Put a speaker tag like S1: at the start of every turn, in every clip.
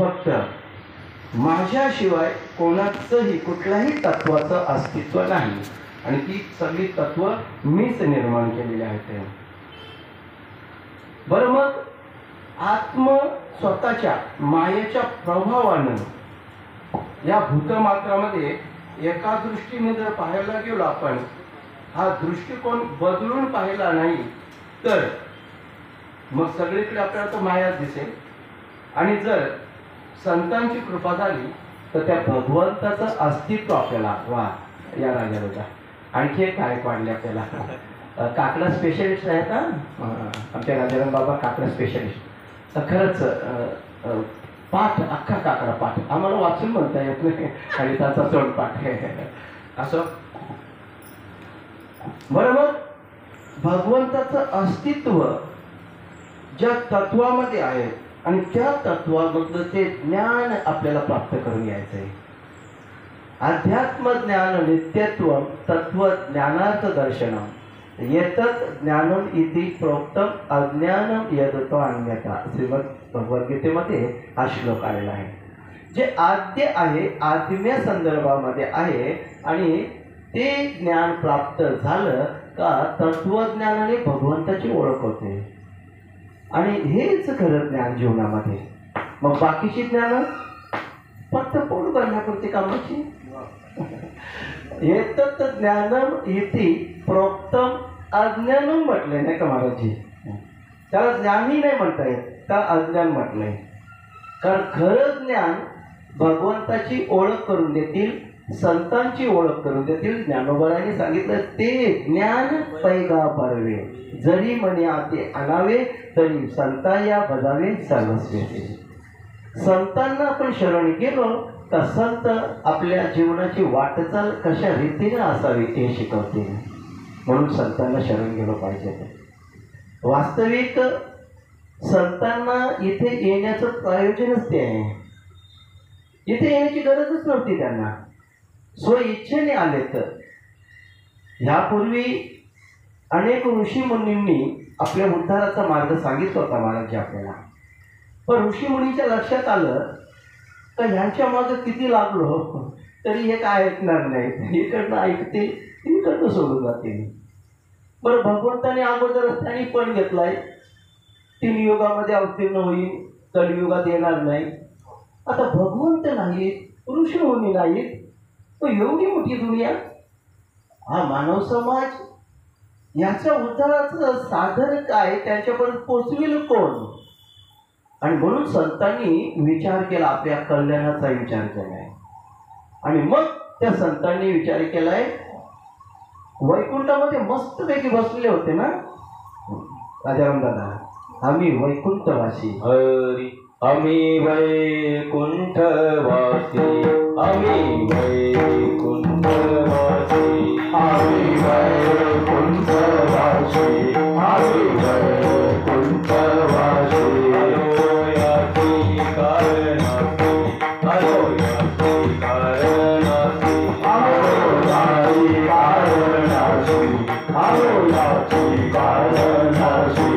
S1: फक्त माझ्याशिवाय कोणाचंही कुठल्याही तत्वाचं अस्तित्व नाही आणि ती सगळी तत्व मीच निर्माण केलेली आहेत. बरं, मग आत्म स्वतःच्या मायेच्या प्रभावानं या भूतमात्रामध्ये एका दृष्टीने जर पाहायला गेलो आपण, हा दृष्टिकोन बदलून पाहिला नाही तर मग सगळीकडे आपल्याला तो मायाच दिसेल. आणि जर संतांची कृपा झाली तर त्या भगवंताचं अस्तित्व आपल्याला वा या राजा होता. आणखी एक काय वाढले आपल्याला, काकडा स्पेशलिस्ट आहेत ना आमच्या राजाराम बाबा, काकडा स्पेशलिस्ट. तर खरंच पाठ अख्खा काकडा पाठ आम्हाला वाचून म्हणता येत नाही आणि त्याचा चढ पाठ असं. बरोबर, भगवंताचं अस्तित्व ज्या तत्वामध्ये आहे आणि त्या तत्वामधलं ते ज्ञान आपल्याला प्राप्त करून घ्यायचं आहे. अध्यात्म ज्ञान नित्यत्व तत्व ज्ञानार्थ दर्शनम येतत् ज्ञानम इति प्रोक्तम अज्ञानम यदतो अन्यथा. श्रीमद भगवद्गीतेमध्ये हा श्लोक आलेला आहे. जे आद्य आहे, आत्म्या संदर्भामध्ये आहे आणि ते ज्ञान प्राप्त झालं का तत्वज्ञानाने भगवंताची ओळख होते आणि हेच खरं ज्ञान जीवनामध्ये. मग बाकीची ज्ञान फक्त पोट भरण्यापुरती कामाची. येतत् ज्ञानम इति प्रोक्तम अज्ञानम म्हटलंय नाही का महाराजजी. त्याला ज्ञानही नाही म्हणता येत, त्याला अज्ञान म्हटलंय. कारण खरं ज्ञान भगवंताची ओळख करून देतील, संतांची ओळख करून देतील. ज्ञानोबराने सांगितलं ते ज्ञान पैगा परवे जरी म्हणे आते आणावे तरी संता या बजावे सर्वस्वी. संतांना आपण शरण गेलो तर संत आपल्या जीवनाची वाटचाल कशा रीतीने असावी ते शिकवतील. म्हणून संतांना शरण गेलो पाहिजे. वास्तविक संतांना इथे येण्याचं प्रयोजनच ते आहे. इथे येण्याची गरजच नव्हती त्यांना, स्वइच्छेने आले. तर ह्यापूर्वी अनेक ऋषी मुनींनी आपल्या उद्धाराचा मार्ग सांगितला होता महाराज आपल्याला. पण ऋषी मुनीच्या लक्षात आलं तर ह्यांच्या मागे किती लागलो तरी हे काय ऐकणार नाही. इकडनं ऐकते, इकडनं सोडून जाते. बरं, भगवंताने अगोदरच त्यांनी पण घेतलाय 3 युगामध्ये अवतीर्ण होईल, कलियुगात येणार नाही. आता भगवंत नाहीत, ऋषी मुनी नाहीत, तो एवढी मोठी दुनिया, हा मानव समाज याच्या उद्धाराचं साधन काय, त्यांच्यापर्यंत पोचविल कोण. आणि म्हणून संतांनी विचार केला, आपल्या कल्याणाचा विचार केलाय. आणि मग त्या संतांनी विचार केलाय, वैकुंठामध्ये मस्तपैकी बसलेले होते ना राजाराम दादा, आम्ही वैकुंठवासी.
S2: हरी आम्ही वैकुंठवासी, आम्ही वैकुंठवासी, आम्ही वैकुंठवासी, आम्ही वैकुंठवासी. अयोयाची कारणासी, अयोयाची कारणासी, अयोयाची कारणासी, अयोयाची कारणासी.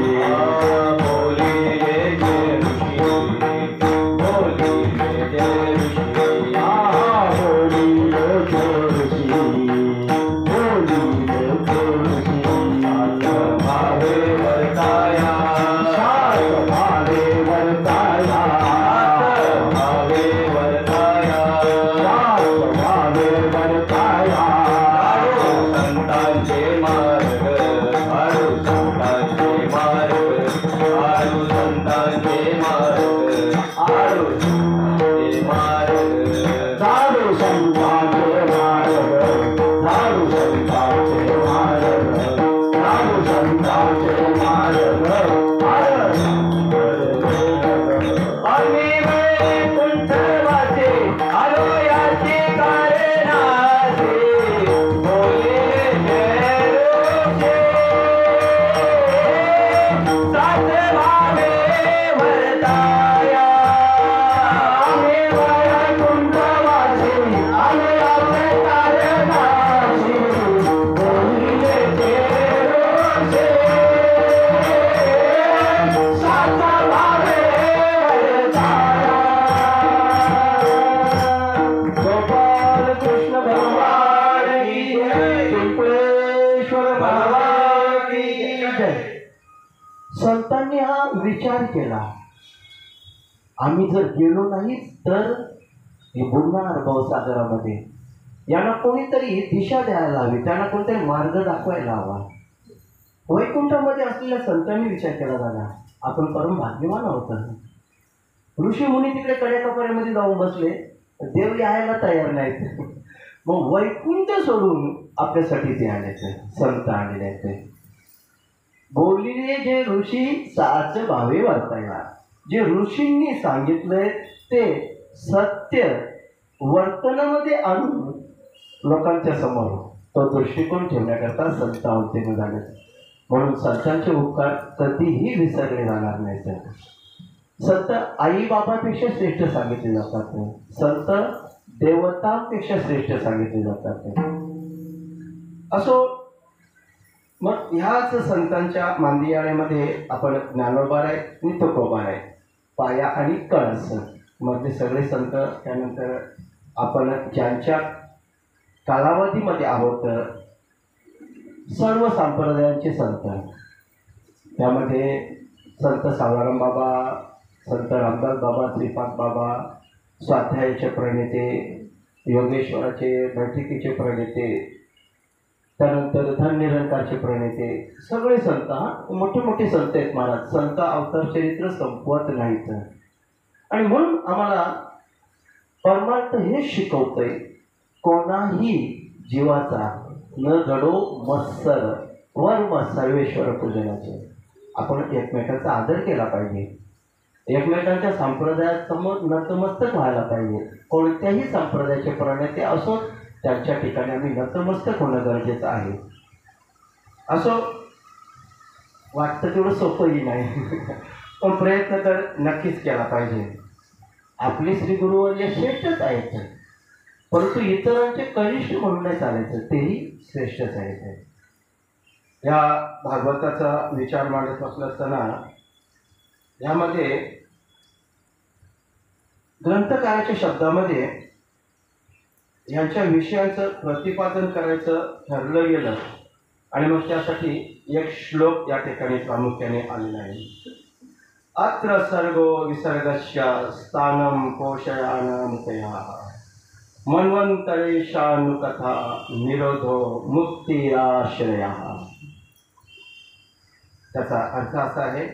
S2: बोली रे जय ऋषी, बोली रे जय ऋषी.
S1: संतांनी हा विचार केला, आम्ही जर गेलो नाही तर हे बुडणार भवसागरामध्ये, यांना कोणीतरी दिशा द्यायला हवी, त्यांना कोणतरी मार्ग दाखवायला हवा. वैकुंठामध्ये असलेल्या संतांनी विचार केला, दादा आपण परम भाग्यवान आहोत. ऋषी मुनी तिकडे कड्याकपाऱ्यामध्ये जाऊन बसले, देव यायला तयार नाहीत. मग वैकुंठ सोडून आपल्यासाठी ते आले, संत आलेले आहेत. बोललेले जे ऋषी साच भावे वर्तायला, जे ऋषींनी सांगितलंय ते सत्य वर्तनामध्ये आणून लोकांच्या समोर तो दृष्टिकोन ठेवण्याकरता संत अवतीर्ण झाले. म्हणून संतांचे उपकार कधीही विसरले जाणार नाहीत. संत आई बाबापेक्षा श्रेष्ठ सांगितले जातात, संत देवतांपेक्षा श्रेष्ठ सांगितले जातात. असो, मग ह्याच संतांच्या मांदियाळ्यामध्ये आपण ज्ञानोबा आहे आणि तुकोबा आहे, पाया आणि कळस मधले सगळे संत. त्यानंतर आपण ज्यांच्या कालावधीमध्ये आहोत सर्व संप्रदायांचे संत, त्यामध्ये संत सावळाराम बाबा, संत रामदास बाबा, श्रीपाद बाबा, स्वाध्यायाचे प्रणेते, योगेश्वराचे बैठकीचे प्रणेते, त्यानंतर धननिरंकारचे प्रणेते, सगळे संत. मोठे मोठे संत आहेत महाराज. संत अवतार चरित्र संपवत नाहीत. आणि म्हणून आम्हाला परमार्थ हे शिकवतंय, कोणाही जीवाचा न घडो मत्सर वर्म सर्वेश्वर पूजनाचे. आपण एकमेकांचा आदर केला पाहिजे, एकमेकांच्या संप्रदायासमोर नतमस्तक व्हायला पाहिजे. कोणत्याही संप्रदायाचे प्रणेते असो त्यांच्या ठिकाणी आम्ही नतमस्तक होणं गरजेचं आहे. असो, वाटतं तेवढं सोपंही नाही, पण प्रयत्न तर नक्कीच केला पाहिजे. आपले श्री गुरुवर्य श्रेष्ठच आहेत, परंतु इतरांचे कनिष्ठ म्हणून नाही चालायचं, तेही श्रेष्ठच आहेत. या भागवताचा विचार मांडत बसला असताना यामध्ये ग्रंथकाराच्या शब्दामध्ये यांच्या विषयांचं प्रतिपादन करायचं ठरलं गेलं. आणि मग त्यासाठी एक श्लोक या ठिकाणी प्रामुख्याने आलेला आहे. अत्र सर्गो विसर्गस्य स्थानं पोषयानमुतया मन्वंतरेशानुकथा निरोधो मुक्तिराश्रया. त्याचा अर्थ असा आहे,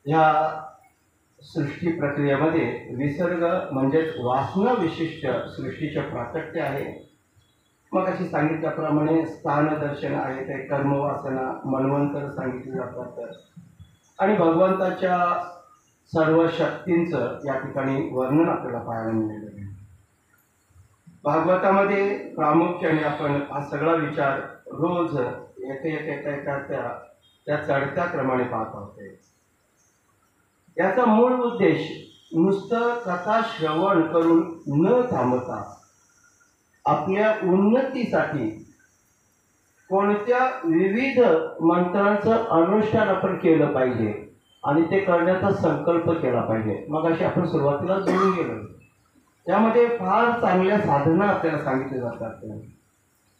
S1: ह्या सृष्टी प्रक्रियेमध्ये विसर्ग म्हणजेच वासना विशिष्ट सृष्टीचे प्राकट्य आहे. मग अशी सांगितल्याप्रमाणे स्थान दर्शन आहे, ते कर्मवासना मन्वंतर सांगितले जातात. आणि भगवंताच्या सर्व शक्तींचं या ठिकाणी वर्णन आपल्याला पाहायला मिळेल. भागवतामध्ये प्रामुख्याने आपण हा सगळा विचार रोज एका त्या चढत्या क्रमाने पाहत आहोत. याचा मूळ उद्देश नुसतं कथा श्रवण करून न थांबता आपल्या उन्नतीसाठी कोणत्या विविध मंत्रांचं अनुष्ठान आपण केलं पाहिजे आणि ते करण्याचा संकल्प केला पाहिजे. मग अशी आपण सुरुवातीला जोडून गेलो. त्यामध्ये फार चांगल्या साधना आपल्याला सांगितल्या जातात.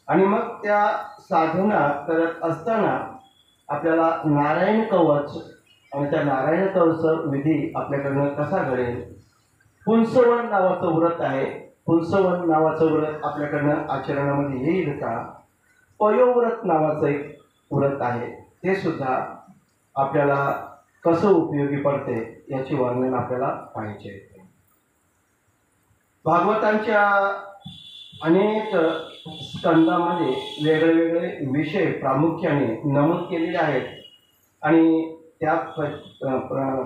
S1: आणि मग त्या साधना करत असताना आपल्याला नारायण कवच आणि त्या नारायण कवच विधी आपल्याकडनं कसा घडेल. पुंसवन नावाचं व्रत आहे, पुंसवन नावाचं व्रत आपल्याकडनं आचरणामध्ये येईल का. पयोव्रत नावाचं एक व्रत आहे, ते सुद्धा आपल्याला कसं उपयोगी पडते याची वर्णन आपल्याला पाहिजे. भागवतांच्या अनेक स्कंदामध्ये वेगळे वेगळे विषय प्रामुख्याने नमूद केलेले आहेत. आणि त्या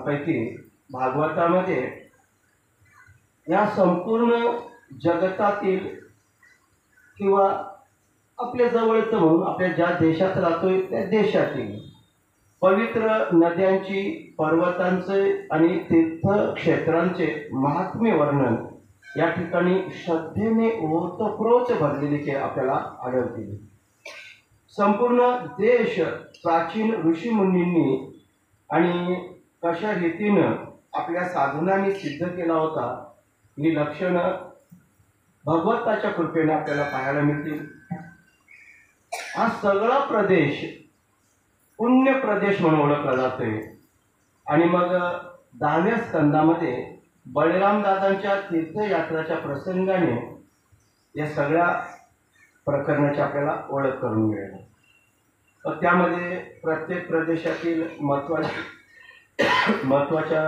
S1: पैकी भागवतामध्ये या संपूर्ण जगतातील किंवा आपल्या जवळचं म्हणून आपल्या ज्या देशात राहतोय त्या देशातील पवित्र नद्यांची, पर्वतांचे आणि तीर्थक्षेत्रांचे महात्म्य वर्णन या ठिकाणी श्रद्धेने ओतप्रोत भरलेले आपल्याला आढळतील. संपूर्ण देश प्राचीन ऋषीमुनींनी आणि कशा रीतीनं आपल्या साधनांनी सिद्ध केला होता, ही लक्षणं भगवंताच्या कृपेने आपल्याला पाहायला मिळतील. हा सगळा प्रदेश पुण्य प्रदेश म्हणून ओळखला जातोय. आणि मग 10व्या स्कंदामध्ये बळीराम दादांच्या तीर्थयात्राच्या प्रसंगाने या सगळ्या प्रकरणाची आपल्याला ओळख करून मिळेल. तर त्यामध्ये प्रत्येक प्रदेशातील महत्त्वाच्या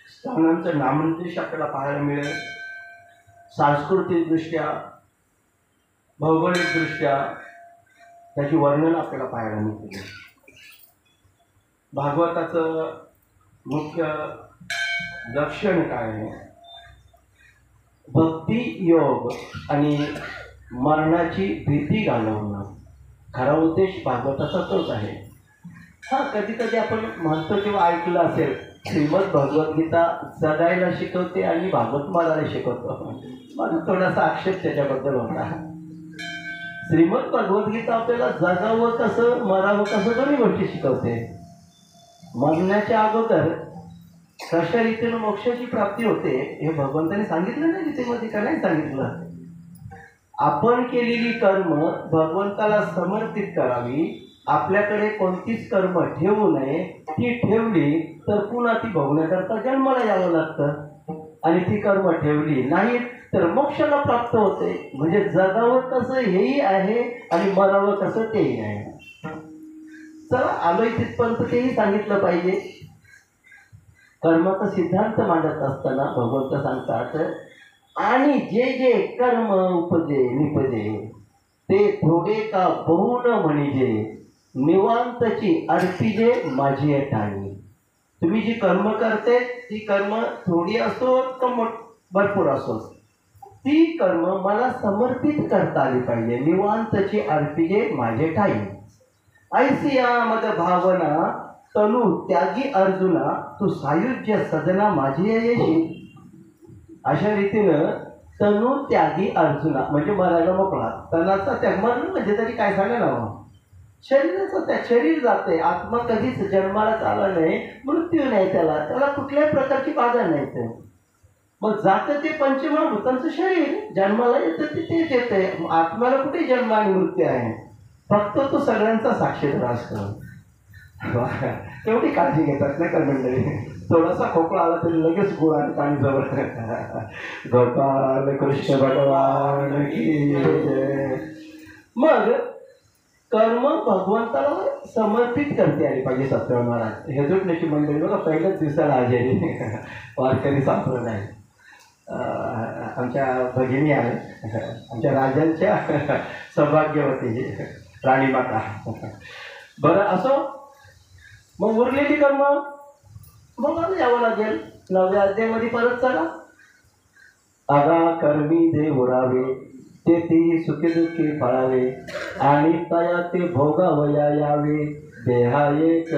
S1: स्थानांचं नामनिर्देश आपल्याला पाहायला मिळेल. सांस्कृतिकदृष्ट्या, भौगोलिकदृष्ट्या त्याची वर्णन आपल्याला पाहायला मिळते. भागवताचं मुख्य लक्षण काय आहे? भक्ती योग आणि मरणाची भीती घालवणं. खरा उद्देश भागवताचा तोच आहे. कधी कधी आपण म्हणतो किंवा ऐकलं असेल, श्रीमद भगवद्गीता जगायला शिकवते आणि भागवत मारायला शिकवतो. मला थोडासा आक्षेप त्याच्याबद्दल होता. श्रीमद भगवद्गीता आपल्याला जगावं कसं, मरावं कसं दोन्ही गोष्टी शिकवते. मरण्याच्या अगोदर कशा रीतीनं मोक्षाची प्राप्ती होते हे भगवंताने सांगितलं नाही गीतेमध्ये, का नाही सांगितलं? आपण केलेली कर्म भगवंताला समर्पित करावी. आपल्याकडे कोणतीच कर्म ठेवू नये. ती ठेवली तर पुन्हा ती भोगण्याकरता जन्माला यावं लागतं. आणि ती कर्म ठेवली नाही तर मोक्षाला प्राप्त होते. म्हणजे जगावं कसं हेही आहे आणि मरावं कसं तेही आहे. चला आलोय तिथपर्यंत तेही सांगितलं पाहिजे. कर्माचा सिद्धांत मांडत असताना भगवंत सांगतात, आणि जे जे कर्म उपजे निपजे ते थोडे का बहुन म्हणजे निवांतची अर्पिजे माझी ठाणी. तुम्ही जी कर्म करते ती कर्म थोडी असो का भरपूर असो, ती कर्म मला समर्पित करता आली पाहिजे. निवांतची अर्पिजे माझे ठाई. ऐसी मद भावना तनु त्यागी अर्जुना तू सायुज्य सजना माझी येशी. अशा रीतीनं तनु त्यागी अर्जुना म्हणजे मरायला मोकळा. तनाचा त्याग, मरण म्हणजे तरी काय सांगा ना, शरीराचं त्याग. शरीर जाते, आत्मा कधीच जन्माला आला नाही, मृत्यू नाही, त्याला कुठल्याही प्रकारची बाधा नाही. ते मग जातं ते पंचमहाभूतांचं शरीर, जन्माला येतं तेच येते. आत्म्याला कुठे जन्म आणि मृत्यू आहे, फक्त तो सगळ्यांचा साक्षीदार असतो. तेवढी काळजी घेतात नाही का मंडळी? थोडासा खोकला आला तरी लगेच गोळ आणि पाणी जवळ. गोपाल कृष्ण भगवान की जय. मग कर्म भगवंताला समर्पित करते आली पाहिजे. सत्यवान महाराज हे जोडण्याची मंडळी बघा पहिल्याच दिवसाला आलेली वारकरी संप्रदाय. आमच्या भगिनी आहे, आमच्या राजांच्या सौभाग्यवती राणीमाता. बरं असो, मग उरलेली कर्म मग आता यावं लागेल 9व्या अध्यायामध्ये परत चला. आगा कर्मी दे उरावे ते ती सुखी दुःखी फळावे आणि तया ते भोगावया यावे देहा एक.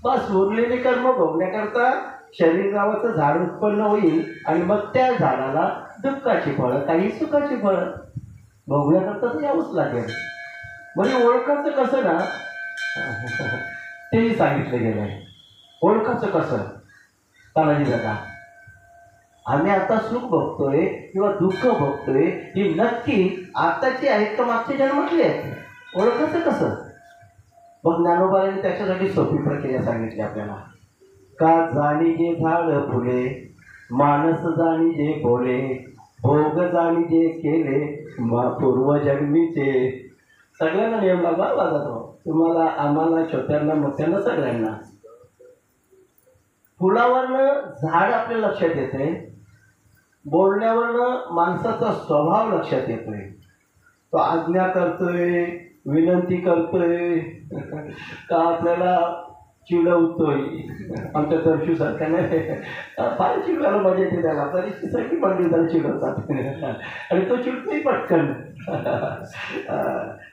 S1: बस उरलेली कर्म भोगण्याकरता शरीर नावाचं झाड उत्पन्न होईल आणि मग त्या झाडाला दुःखाची फळं काही सुखाची फळं भोगण्याकरता तर यावंच लागेल. म्हणजे ओळखायचं कसं ना तेही सांगितलं गेलं आहे. ओळखायचं कसं तानाजी दादा, आम्ही आता सुख भोगतोय किंवा दुःख भोगतोय ही नक्की आताची आहेत का मागच्या जन्मातली आहेत? ओळखायचं कसं? मग ज्ञानोबाने त्याच्यासाठी सोपी प्रक्रिया सांगितली आपल्याला. का जाणी जे झाड फुले, मानस जाणी जे बोले, भोग जाणी जे केले पूर्वजन्मीचे. सगळ्यांना नियम लागला जातो, तुम्हाला, आम्हाला, छोट्यांना, मोठ्यांना, सगळ्यांना. फुलावरनं झाड आपल्या लक्षात येते, बोलण्यावरनं माणसाचा स्वभाव लक्षात येतोय. तो आज्ञा करतोय, विनंती करतोय का आपल्याला चिडवतोय. आमच्या दर्शू सारख्याने फार चिडवायला मजा येते त्याला. परीक्षेसाठी मंडळी त्याला चिडवतात आणि तो चिडतोय पटकन.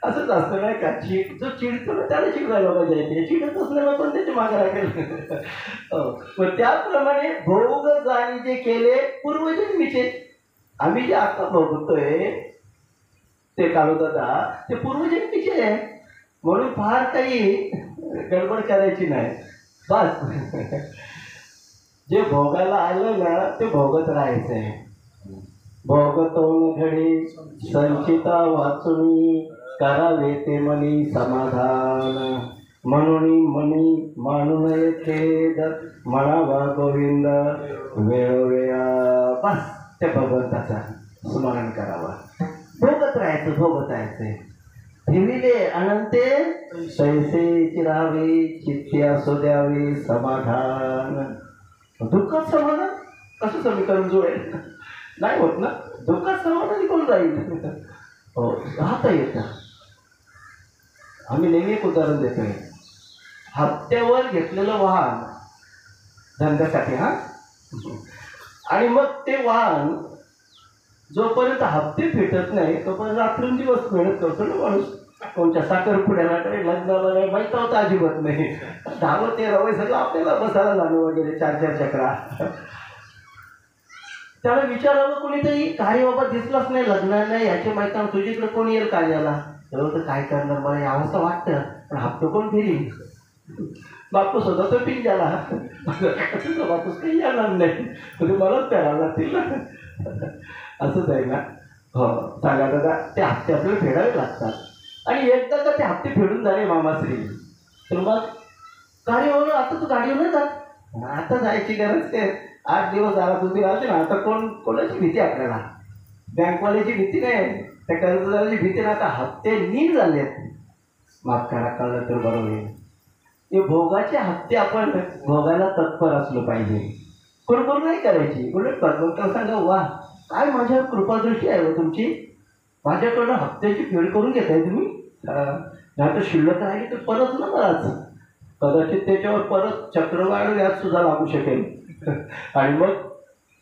S1: असंच असतं नाही का? जो चिडतो ना त्याला चिडवायला मजा येते, चिडत असल्याला पण त्याच्या मागे राखेल. पण त्याप्रमाणे भोग जाणी जे केले पूर्वजन्मीचे. आम्ही जे आता भोगतोय ते काळोदादा ते पूर्वजन्मीचे आहे. म्हणून फार काही गडबड करायची नाही. बस जे भोगायला आलं ना ते भोगत राहायचं आहे. भोगतो घडी संचिता वाचून करावे ते मनी समाधान. म्हणून मनी मानू नये खेद म्हणावा गोविंद वेळोवेळा. बस त्या भगवंताचा स्मरण करावा. भोगत राहायचं. ठेविले अनंते तैसे चिरावे चित्ते असो द्यावे समाधान. दुःखात समाधान कसं समीकरण जुळेल? नाही होत ना. दुःखात समाधान कोण राहील? हो, राहता येतं. आम्ही नेहमी एक उदाहरण देतोय. हप्त्यावर घेतलेलं वाहन धंद्यासाठी, आणि मग ते वाहन जोपर्यंत हप्ते फिटत नाही तोपर्यंत रात्रंदिवस मेहनत करतो ना माणूस. कोणत्या साखरपुड्याला काही लग्नाला नाही माहीत होतं अजिबात नाही. धावत ते रवय सगळं आपल्याला बसायला जाणं वगैरे 4-4 चक्रा. त्याला विचारावं कोणीतरी, काय बाबा दिसलाच नाही लग्नाला नाही याची माहिती आहे तुझ्याकडे कोण येईल कार्याला? तर काय करणार मला यावंसं वाटतं, पण हप्ते कोण फिरी? बापूस होता तो पिन झाला. तुझा बापूस काही येणार नाही, म्हणजे मलाच प्यायला लागतील ना. असंच आहे ना. हो, सांगा दादा, ते हप्ते आपल्याला फेडावे लागतात. आणि एकदा का ते हप्ते फेडून झाले मामाश्री, तर मग गाडीवर आता तू गाडीवर नाही जात. आता जायची गरज काय? 8 दिवस झाला तुम्ही राहते ना. आता कोणाची भीती आपल्याला? बँकवाल्याची भीती नाही, त्या कर्जदाराची भीती ना. आता हप्ते नीट झाले आहेत. माफ करा, कळलं तर बरोबर आहे. हे भोगाचे हप्ते आपण भोगायला तत्पर असलो पाहिजे. कुरकुर नाही करायची. उलट भगवंताला सांगा, वा काय माझ्यावर कृपादृष्टी आहे व तुमची, माझ्याकडनं हप्त्याची फेड करून घेताय तुम्ही. नाही तर शिल्लक राहिली तर परत ना मलाच कदाचित त्याच्यावर परत चक्रवाढ व्याज सुद्धा लागू शकेल. आणि मग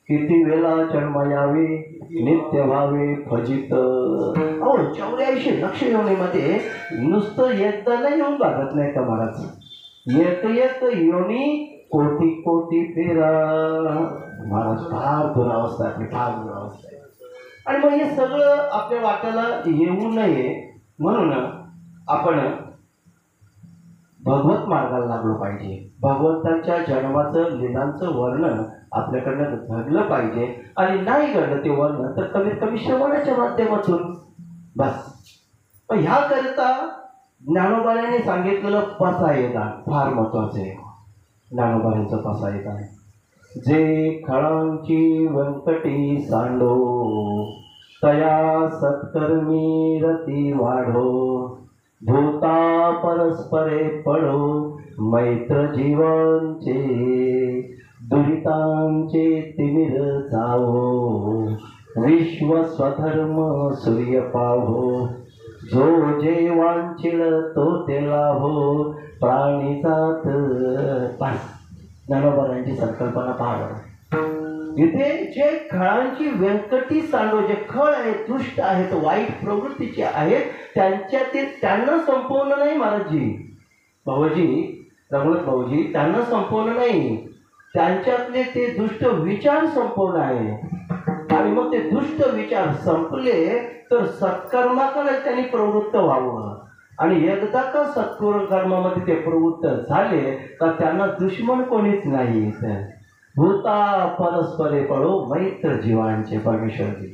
S1: किती वेळा जन्म यावे नित्य व्हावे फजित. 84 लक्ष योनीमध्ये नुसतं एकदा नाही येऊन भागत नाही का महाराज? एक योनी कोटी कोटी फेरा. महाराज फार दुरावस्था आहे, फार दुरावस्था आहे. आणि मग हे सगळं आपल्या वाट्याला येऊ नये म्हणून आपण भगवत मार्गाला लागलो पाहिजे. भगवंताच्या जन्माचं लीलांचं वर्णन आपल्याकडनं घडलं पाहिजे. आणि नाही घडलं ते वर्णन तर कमीत कमी श्रवणाच्या माध्यमातून बस. पण ह्याकरिता ज्ञानोबाने सांगितलेलं पसायदान फार महत्वाचं आहे. ज्ञानोबांचं पसायदान, जे खळांची व्यंकटी सांडो तया सत्कर्मी रती वाढो. भूता परस्परे पडो मैत्र जीवांचे दुरितांचे तिमिर जावो. विश्व स्वधर्म सूर्य पाहो. जो जे वांछिल तो ते लाभो. प्राणी जात ज्ञानोबांची संकल्पना पाहावं. इथे जे खळांची व्यंकटी सांडो, जे खळ आहेत, दुष्ट आहेत, वाईट प्रवृत्तीचे आहेत, त्यांच्यातील त्यांना संपवणं नाही महाराजजी. रघुनाथ भाऊजी त्यांना संपवणं नाही, त्यांच्यातले ते दुष्ट विचार संपवणं आहे. आणि मग ते दुष्ट विचार संपले तर सत्कर्माकडे त्यांनी प्रवृत्त व्हावं. आणि एकदा का सत्कर्मामध्ये ते प्रवृत्त झाले तर त्यांना दुश्मन कोणीच नाही. भूता परस्परे पडो मैत्र जीवांचे परमेश्वरजी.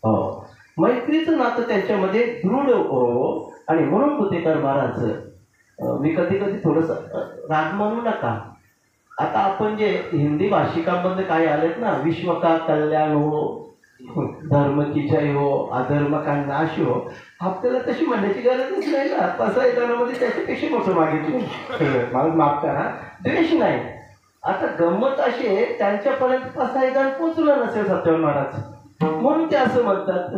S1: हो, मैत्रीचं नातं त्यांच्यामध्ये दृढ हो. आणि म्हणून भूतेकर महाराज, मी कधी थोडंसं राग मानू नका. आता आपण जे हिंदी भाषिकांमध्ये काही आलेत ना, विश्व का कल्याण हो, धर्म की जय हो, अधर्म का नाश हो, आपल्याला तशी म्हणण्याची गरजच नाही ना. तसं एकामध्ये त्याच्यापेक्षा मोठं मागितलं. मला माफ करा, द्वेष नाही. आता गंमत अशी आहे, त्यांच्यापर्यंत पसायदान पोचलं नसेल सत्यवान महाराज, म्हणून ते असं म्हणतात.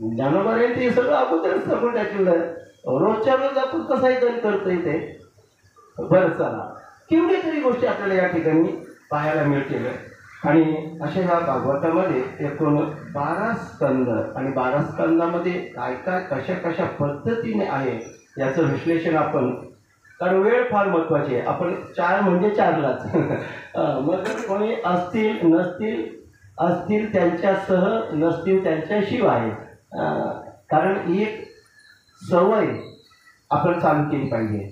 S1: ज्ञानोबाने ते सगळं अगोदरच सगळं टाकलेलं. रोजच्या रोज आपण पसायदान करतो इथे. बरं, चला, केवढी तरी गोष्टी आपल्याला या ठिकाणी पाहायला मिळतील. आणि अशा ह्या भागवतामध्ये एकूण 12 स्कंद, आणि 12 स्कंदामध्ये काय काय कशा पद्धतीने आहे याचं विश्लेषण आपण, कारण वेळ फार महत्त्वाची आहे. आपण 4 म्हणजे 4लाच. मग कोणी असतील नसतील, असतील त्यांच्यासह, नसतील त्यांच्याशिवाय. कारण ही एक सवय आपण चालू केली पाहिजे.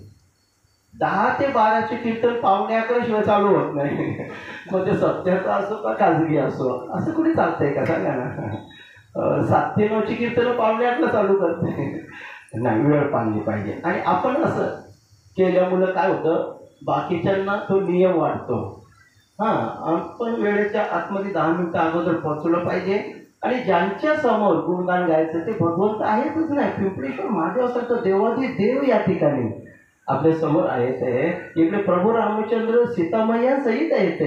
S1: 10 ते 12चे कीर्तन पावणे 11 शिवाय चालू होत नाही. मग ते सत्याचं असो का खाजगी असो, असं कुठे चालतंय का सांगा ना. 7 ते 9ची कीर्तनं पावणे 8ला चालू करते. नाही, वेळ पाळली पाहिजे. आणि आपण असं केल्यामुळं काय होतं, बाकीच्यांना तो नियम वाटतो. आपण वेळेच्या आतमध्ये 10 मिनिटं अगोदर पोहोचलं पाहिजे. आणि ज्यांच्या समोर गुणगान गायचं ते भगवंत आहेतच नाही, पिंपळेश्वर महादेवासारखं देवादी देव या ठिकाणी आपल्या समोर आहेत. इकडे प्रभू रामचंद्र सीतामय्या सहित आहेत.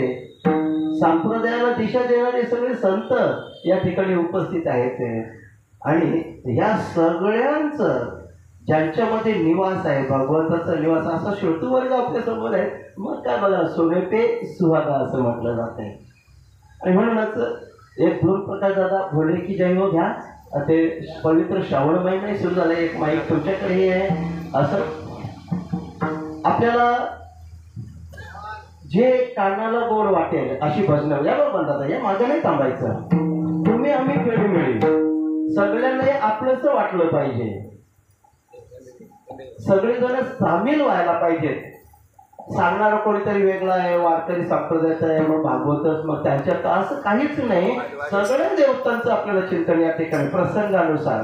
S1: संप्रदायाला दिशा देणारे सगळे संत या ठिकाणी उपस्थित आहेत. आणि या सगळ्यांचं ज्यांच्यामध्ये निवास आहे, भगवंताचा निवास, असा श्रोतृवर्ग आपल्या समोर आहे. मग काय बघा, सोने पे सुहागा असं म्हटलं जात आहे. आणि म्हणूनच एक दोन प्रकार दादा भोले की जय हो घ्या. ते पवित्र श्रावण महिना सुरू झाला. एक माईक तुमच्याकडेही आहे. असं आपल्याला जे कानाला गोड वाटेल अशी भजनं या बरोबर दादा, या मागे नाही थांबायचं. तुम्ही आम्ही खेळी मिळी सगळ्यांना आपलंच वाटलं पाहिजे. सगळेजण सामील व्हायला पाहिजेत. सांगणारा कोणीतरी वेगळा आहे, वारकरी संप्रदायाचा आहे, मग भागवतच, मग त्यांच्यात असं काहीच नाही. सगळ्या देवतांचं आपल्याला चिंतन या ठिकाणी प्रसंगानुसार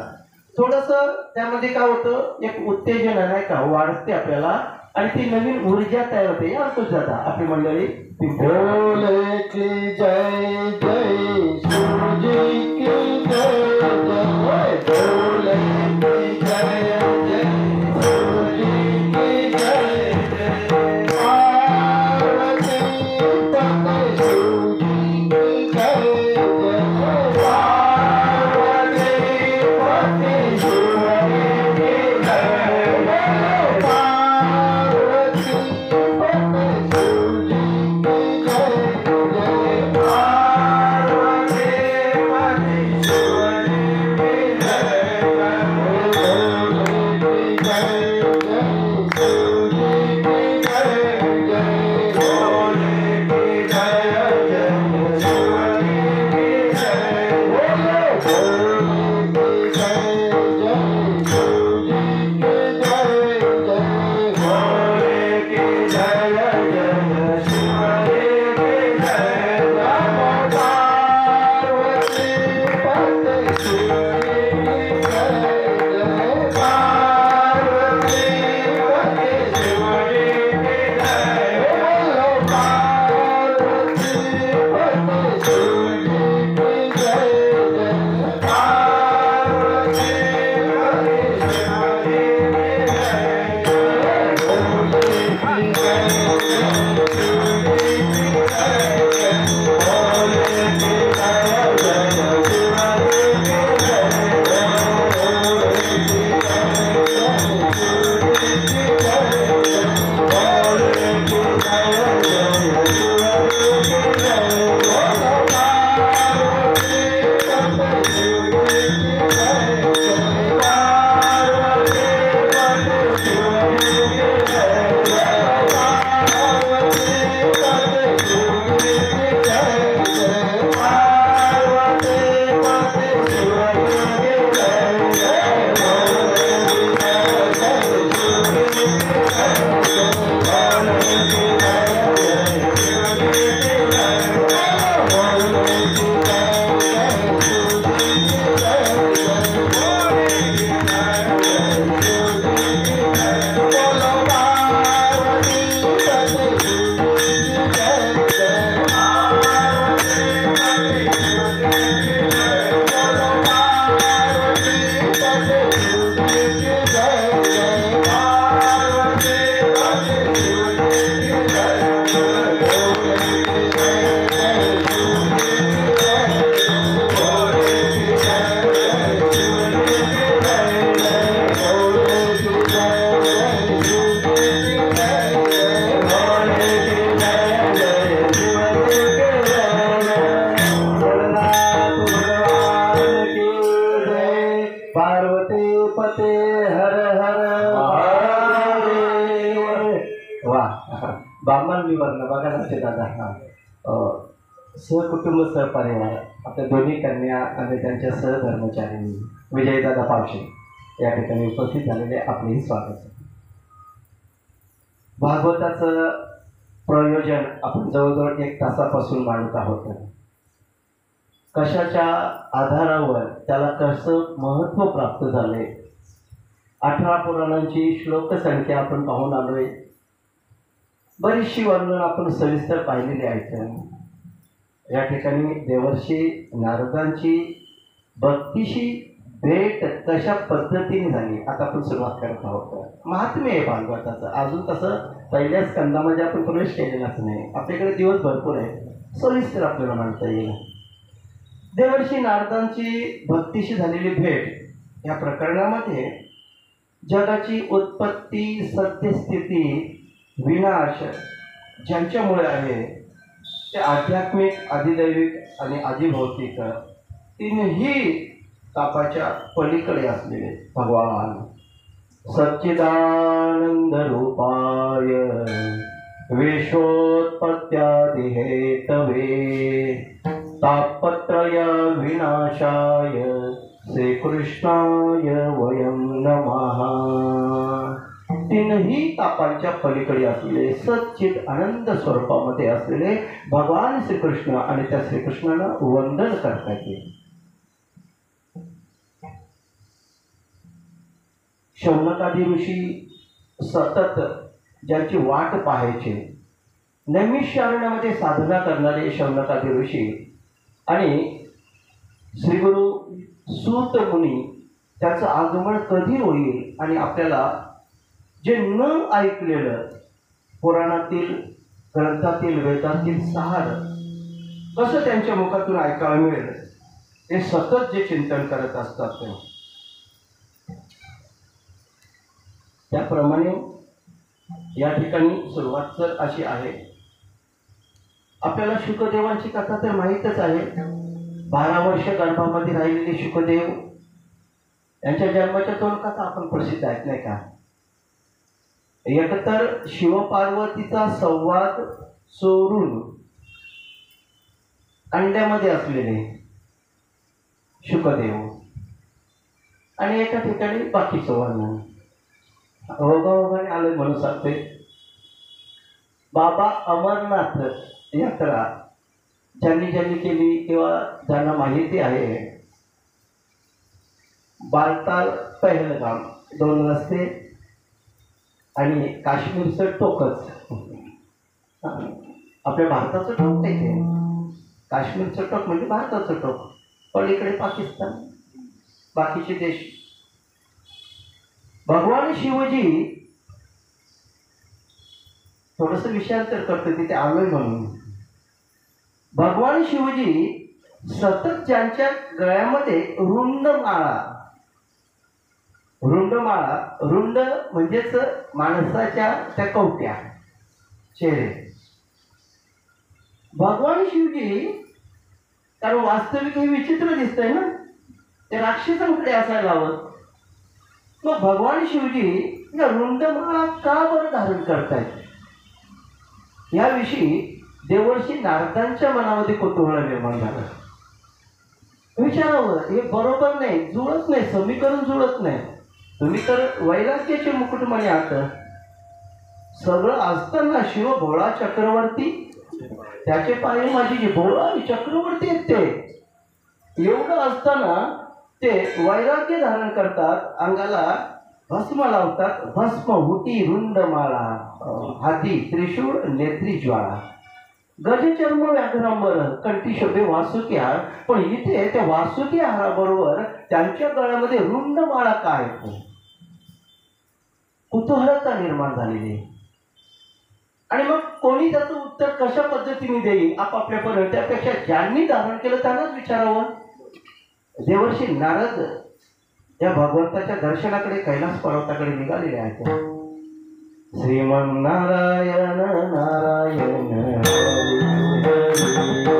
S1: थोडस त्यामध्ये काय होतं, एक उत्तेजना नाही का वाढते आपल्याला आणि ती नवीन ऊर्जा तयार होते. या असतोच जाता आपली मंडळी
S2: भोले की जय जय शिवजी की जय जय भोले की जय जय शिवजी की जय जय पार्वती पते शिवजी की जय जय पार्वती पते शिवजी की जय जय पार्वती पते
S1: सहकुटुंब सहपरिवार आपल्या दोन्ही कन्या आणि त्यांच्या सहधर्मचारी विजयदादा पावशे या ठिकाणी उपस्थित झालेले आपलेही स्वागत आहे. भागवताचं प्रयोजन आपण जवळजवळ 1 तासापासून मांडत आहोत. कशाच्या आधारावर त्याला कसं महत्त्व प्राप्त झाले 18 पुराणांची श्लोक संख्या आपण पाहून आलोय. बरीचशी वर्णन आपण सविस्तर पाहिलेली आहेत. या ठिकाणी देवर्षी नारदांची भक्तीशी भेट कशा पद्धतीने झाली आता आपण सुरुवात करत आहोत. महात्म्य आहे भागवताचं. अजून तसं पहिल्या स्कंदामध्ये आपण प्रवेश केलेलाच नाही. आपल्याकडे दिवस भरपूर आहे, सविस्तर आपल्याला म्हणता येईल. देवर्षी नारदांची भक्तीशी झालेली भेट या प्रकरणामध्ये जगाची उत्पत्ती, सत्यस्थिती, विनाश ज्यांच्यामुळे आहे ते आध्यात्मिक, अधिदैविक आणि अधिभौतिक तीनही तापाच्या पलीकडे असलेले भगवान सच्चिदानंद रूपाय विश्वोत्पत्त्यादि हेतवे तापत्रय विनाशाय श्रीकृष्णाय वयं नमः. तीनही तापांच्या पलीकडे असलेले सच्चिद आनंद स्वरूपामध्ये असलेले भगवान श्रीकृष्ण आणि त्या श्रीकृष्णाला वंदन करता येते. शौनकादी ऋषी सतत ज्यांची वाट पाहायचे, नैमिषारण्यामध्ये साधना करणारे शौनकादी ऋषी आणि श्रीगुरु सूत मुनी त्याचं आगमन कधी होईल आणि आपल्याला जे न ऐकलेलं पुराणातील, ग्रंथातील, वेदातील सार कसं त्यांच्या मुखातून ऐकायला मिळेल ते सतत जे चिंतन करत असतात. त्याप्रमाणे या ठिकाणी सुरुवात तर अशी आहे. आपल्याला शुकदेवांची कथा तर माहीतच आहे. 12 वर्ष गर्भामध्ये राहिलेले शुकदेव यांच्या जन्माच्या 2 कथा आपण प्रसिद्ध आहेत नाही का. एकतर शिवपार्वतीचा संवाद चोरून अंड्यामध्ये असलेले शुकदेव आणि एका ठिकाणी बाकीचं वर्णन ओघाओघाने आलं म्हणून सांगते. बाबा अमरनाथ यात्रा ज्यांनी केली किंवा ज्यांना माहिती आहे, बालताल, पहलगाम 2 रस्ते आणि काश्मीरचं टोकच. आपल्या भारताचं टोक त्याचे, काश्मीरचं टोक म्हणजे भारताचं टोक, पण इकडे पाकिस्तान, बाकीचे देश. भगवान शिवजी थोडस विषयांतर करतो तिथे आलोय म्हणून. भगवान शिवजी सतत ज्यांच्या गळ्यामध्ये रुंड माळा, रुंड म्हणजेच माणसाच्या त्या कवट्या चेहरे. भगवान शिवजी, कारण वास्तविक हे विचित्र दिसतंय ना, ते राक्षसांकडे असायला हवं. मग भगवान शिवजी या रुंड माळा का बरं धारण करतायत याविषयी देवर्षी नारदांच्या मनामध्ये कुतूहल निर्माण झालं. विचारावं, हे बरोबर नाही, जुळत नाही, समीकरण जुळत नाही. तुम्ही तर वैराग्याचे मुकुटमणी आहात. सगळं असताना शिव भोळा चक्रवर्ती, त्याचे पायी माझी जी भोळा चक्रवर्ती आहेत ते, एवढं असताना ते वैराग्य धारण करतात, अंगाला भस्म लावतात. भस्म हुती रुंड माळा, हाती त्रिशूळ, नेत्री ज्वाळा, गजचर्म व्याघ्रांबर, कंठी शोभे वासुकी हार. पण इथे त्या वासुकी हाराबरोबर त्यांच्या गळ्यामध्ये रुंड माळा काय? कुतूहलता निर्माण झालेली. आणि मग कोणी त्याचं उत्तर कशा पद्धतीने देईल आपापल्यापर्यंत, त्यापेक्षा ज्यांनी धारण केलं त्यांनाच विचारावं. देवर्षी नारद या भगवंताच्या दर्शनाकडे कैलास पर्वताकडे निघालेले आहेत. श्रीमन्नारायण नारायण नारायण नारायण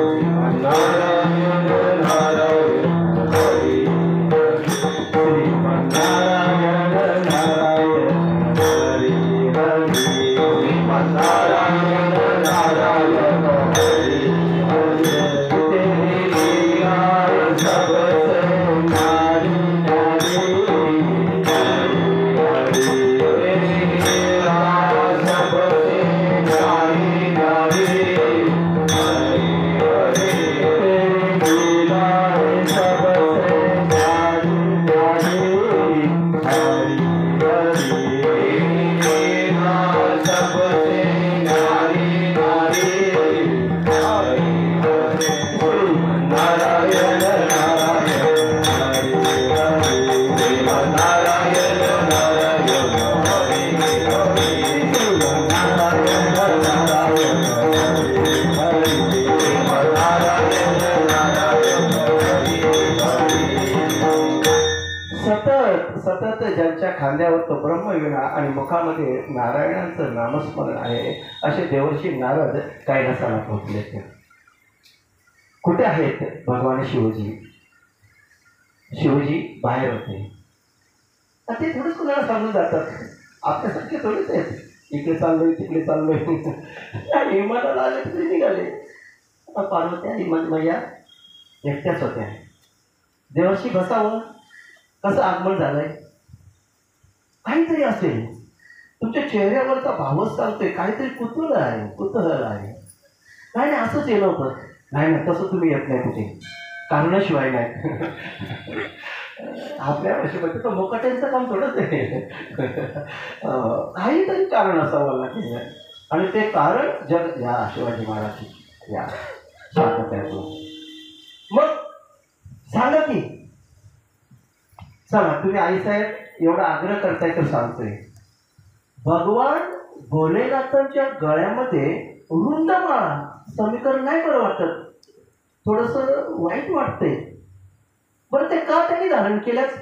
S1: श्रीमन्नारायण नारायण हरि हरि श्रीमन्नारायण नारायण हरि हरि तेरी लीला सबसे नारी नारी हरि हरि तेरी लीला सबसे नारी नारी हरि हरि म्हणतं ज्यांच्या खांद्यावर तो ब्रह्मविणा आणि मुखामध्ये नारायणांचं नामस्मरण आहे असे देवर्षी नारद कैलासाला पोहोचले. ते कुठे आहेत भगवान शिवजी? शिवजी बाहेर होते. ते थोडंच कुणाला सांगून जातात, आपल्यासारखे थोडेच आहेत. इकडे चाललोय तिकडे चाललोय आणि हिमालयाला आले तरी निघाले. पार्वती आणि मैया एकट्याच होत्या. देवर्षी बसावं, कसं आगमन झालंय? काहीतरी असेल, तुमच्या चेहऱ्यावरचा भावच सांगतोय काहीतरी कुतूहल आहे, कुतूहल आहे. नाही नाही असंच येणं होतं. नाही नाही तसं तुम्ही येत नाही कुठे, कारणाशिवाय नाही. आपल्या भाषेमध्ये तर मोकाट्यांचं काम थोडंच आहे. काहीतरी कारण असावं लागेल आणि ते कारण जग या शिवाजी महाराज या सांगत आहेत. मग सांगा की, सांगा तुम्ही आईसाहेब एवढा आग्रह करताय तर सांगतोय. भगवान भोलेनाथांच्या गळ्यामध्ये वृंदमाळा, समीकरण नाही बरं वाटत, थोडस वाईट वाटतंय. बरं ते का त्यांनी धारण केलंच?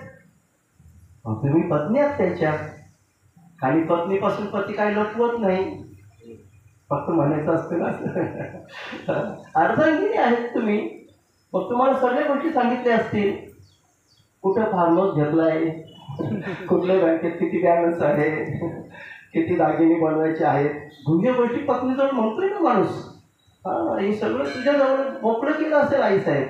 S1: तुम्ही पत्नी आहात त्यांच्या, आणि पत्नीपासून पती काही लपवत नाही, फक्त म्हणायचं असतं ना. अर्धांगिनी आहेत तुम्ही, मग तुम्हाला सगळ्या गोष्टी सांगितल्या असतील. कुठं फार्म हाऊस घेतलाय, कुठल्या बँकेत किती बॅलन्स आहे, किती दागिने बनवायचे आहेत, गुंगे गोष्टी पत्नीजवळ म्हणतोय ना माणूस. हे सगळं तुझ्याजवळ मोकळं केलं असेल आईसाहेब.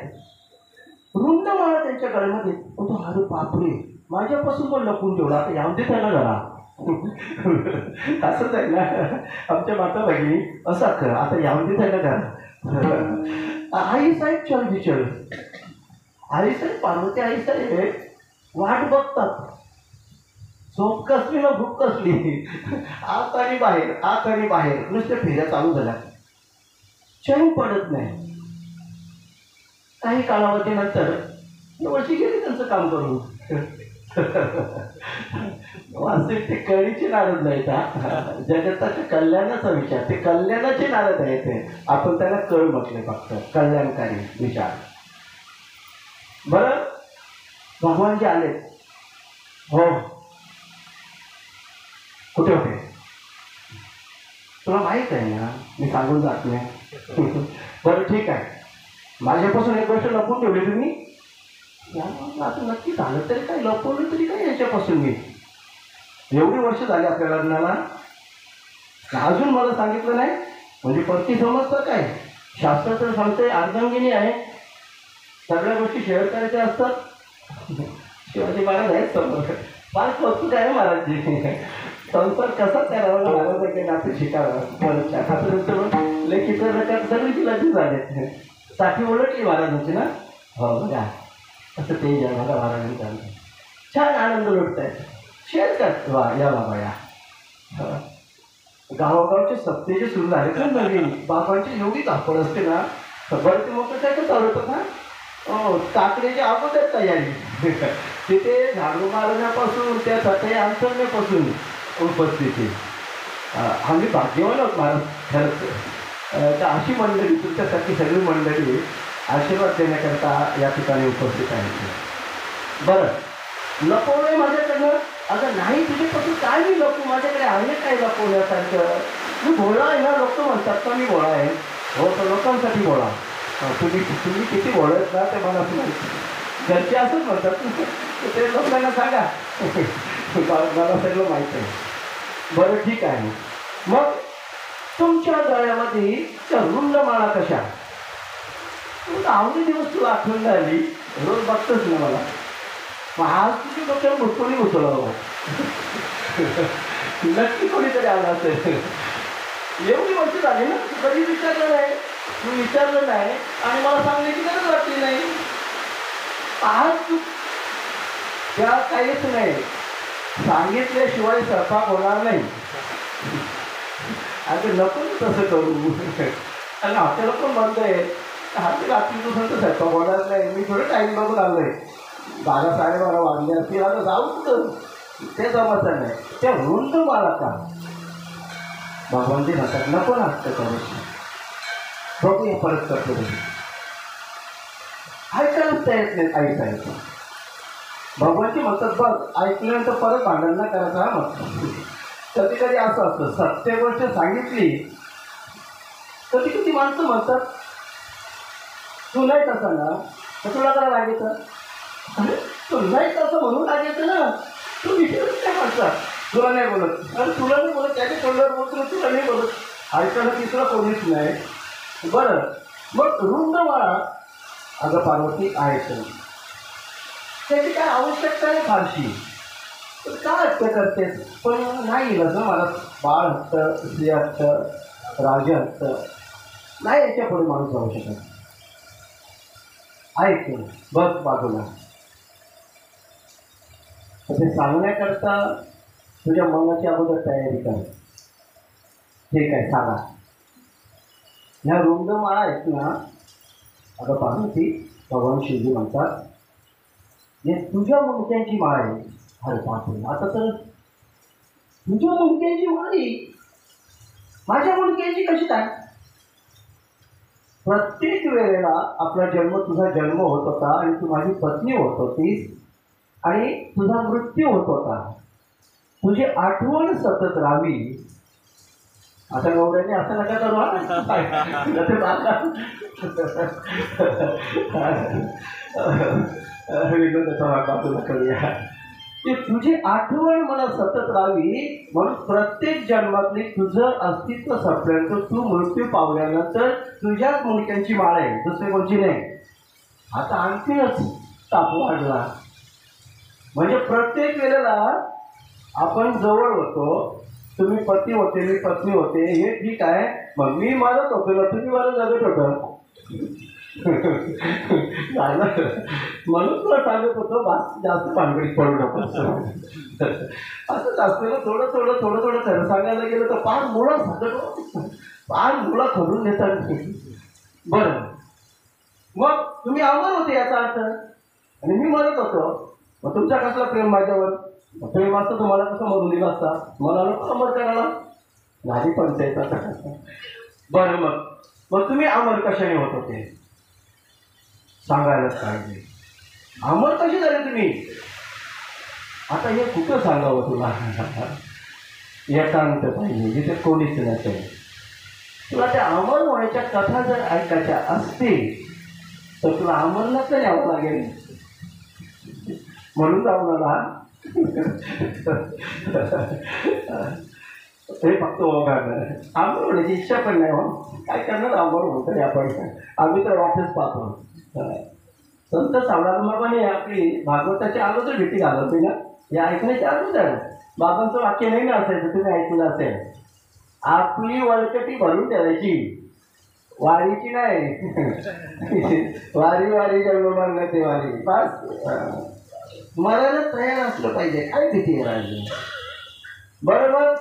S1: वृंद माळा त्यांच्या गळ्यामध्ये. तो अरे बापरे, माझ्यापासून पण लपून ठेवला, आता यावं दे त्याला घरा. असंच आहे ना आमच्या माता भगिनी, असा करा आता यावं दे त्याला घरा. आईसाहेब चल विचल, आईसाहेब पार्वती आईसाहेब वाट बघतात. झोप कसली ना भूक कसली, आत आणि बाहेर, आत आणि बाहेर नुसत्या फेऱ्या चालू झाल्या, चैन पडत नाही. काही कालावधीनंतर वर्षी गेली त्यांचं काम करून. वास्तविक ते कळीचे नारद नाहीत, जगताच्या कल्याणाचा विचार, ते कल्याणाचे नारद आहेत. आपण त्याला कळ म्हटले, फक्त कल्याणकारी विचार. बरं भगवान जे आले, हो कुठे होते तुला माहित आहे ना, मी सांगून जात नाही. बरं ठीक आहे, माझ्यापासून एक गोष्ट लपवून ठेवली तुम्ही. आता नक्की झालं तरी काय, लपवलं तरी काय याच्यापासून मी? एवढी वर्ष झाली आपल्या लग्नाला, अजून मला सांगितलं नाही म्हणजे पत्नी समजतं काय? शास्त्र तर सांगतंय अर्धांगिनी आहे, सगळ्या गोष्टी शेअर करायच्या असतात. शिवाजी महाराज आहेत समोर, फार कौतुक आहे महाराजजी. संसार कसा करावा लागला काही नातं शिकावा. लेखीचं रकात सगळी लग्न झाले, साठी ओळखली महाराजांची ना. हो बघा असं ते बघा महाराजांचा छान आनंद लुटत आहे, शेअर करत. वा या बाबा या. गावोगावचे सप्ते जे सुरू झाले ना नवीन, बाबांची एवढी धापड असते ना, बरं ते मोठं काय तर चालवतात ना. हो काकड्याची अगोदर तयारी, तिथे झाडू मारण्यापासून त्या सकाळी अंतरण्यापासून उपस्थिती. आम्ही भाग्यवान आहोत महाराज खरंच. तर अशी मंडळी, तुमच्यासारखी सगळी मंडळी आशीर्वाद देण्याकरता या ठिकाणी उपस्थित आहेत. बरं लपवलंय माझ्याकडनं? अगं नाही, तुझ्यापासून काय मी लपू, माझ्याकडे आहे काय लपवण्यासारखं? मी भोळा आहे ना, लोक म्हणतात का मी भोळा आहे. हो तर लोकांसाठी भोळा. तुम्ही किती भोळा आहेत ना ते मला घरचे असंच म्हणतात, ते लोकांना सांगा. मला सगळं माहीत आहे. बरं ठीक आहे, मग तुमच्या गळ्यामध्ये त्या रुंदमाळा कशा? आवडी दिवस तुला आठवण झाली, रोज बघतोच ना मला. मग आज तुझी डोक्यावर भुटकोणी घुसवला बाबा. नक्की कोणीतरी आला असेल. एवढी वर्ष झाली ना, कधी विचारलं नाही, तू विचारलं नाही आणि मला सांगण्याची गरज वाटली नाही. आज तू त्या काहीच नाही, सांगितल्याशिवाय स्वयंपाक होणार नाही. अगं नको तसं करू, आणि हॉटेल पण बंद आहे. हाती रात्री तुझं तर स्वयंपाक होणार नाही. मी थोडं टाईम बघून आलो आहे, 12-12:30 वाजले असतील. आता जाऊ कुठं, ते जमतं नाही. त्या रुंद मला का भगवंती म्हणतात नको नाचतं करू. बघूया परत करतो. ऐकायलाच येत नाही आई सांगितलं. भगवानची म्हणतात बघ ऐकल्यानंतर परत भांडण न करायचं हा मग. कधी कधी असं असतं सत्य गोष्ट सांगितली कधी कधी माणसं म्हणतात तू नाही तसा ना तर तुला काय लागायचं. अरे तू नाही तसं म्हणून लागायचं ना. तू विचारच काय म्हणता तुला नाही बोलत आणि तुला नाही बोलत त्याच्या तोंडावर बोलतो तुला नाही बोलत. ऐकायला तिसरं कोणीच नाही. बरं मग रुंदमाळा अगं पार्वती आहे त्याची काय आवश्यकता आहे फारशी तर का हत्या करतेस. पण नाही इलाज ना मला बाळ हत्तं स्त्री हत्तं राजा हत्तं नाही याच्या पुढे माणूस जाऊ शकत. ऐक बघ बाजूला ते सांगण्याकरता तुझ्या मनाची अगोदर तयारी कर. ठीक आहे सांगा. ह्या रुंदमाळा आहेत ना अगं पार्वती भगवान शिवजी म्हणतात हे तुझ्या मुंडक्यांची माळ आहे. अरे बापरे आता तर तुझ्या मुंडक्यांची माळी माझ्या मुंडक्यांची कशी काय. प्रत्येक वेळेला आपला जन्म तुझा जन्म होत होता आणि तू माझी पत्नी होत होतीस आणि तुझा मृत्यू होत होता. तुझी आठवण सतत राहावी. आता गौऱ्याने असं नका करू बाजूला करूया की तुझी आठवण मला सतत राहावी म्हणून प्रत्येक जन्मातली तुझं अस्तित्व संपल्यानंतर तू मृत्यू पावल्यानंतर तुझ्याच मुंडक्यांची माळ आहे दुसरी कोणची नाही. आता आणखीनच ताप वाढला. म्हणजे प्रत्येक वेळेला आपण जवळ होतो तुम्ही पती होते मी पत्नी होते हे ठीक आहे मग मी मारत होतो ना तुम्ही मला जगत होतं म्हणून तुला सांगत होतो जास्त भानगडीत पडू नको असंच असतं. थोडं थोडं थोडं थोडं खरं सांगायला गेलं तर पार मुळा सांगतो पार मुळा खरून देतात. बरं मग तुम्ही अमर होते याचा अर्थ आणि मी मरत होतो. मग तुमचा कसला प्रेम माझ्यावर प्रेम असतं तुम्हाला कसं मरून दिलं असता. मला नको अमर करायला नाही पंचायत आता. बरं मग मग तुम्ही अमर कशाने होत होते सांगायलाच पाहिजे. अमर कशी झाले तुम्ही. आता हे कुठं सांगावं तुला. एकांत पाहिजे जिथे कोणीच नसेल. तुला त्या अमर होण्याच्या कथा जर ऐकायच्या असतील तर तुला अमरनाथ यावं लागेल. म्हणून जाऊ मला ते फक्त ओघाडणार. अमर होण्याची इच्छा पण नाही हो काय करणार. अमर होतं आपण आम्ही तर वाटच पाहतो. संत सावळाबाबाने आपली भागवताच्या अगोदर भीती घालवते ना हे ऐकण्याच्या अगोदर बाबांचं वाक्य नाही ना असायचं तुम्ही ऐकलं असेल. आपली वळकटी भरून ठेवायची वारीची नाही. वारी वारी जन्म ते वारी बस मरायला तयार असलं पाहिजे. काय भीती राहिली. बरोबर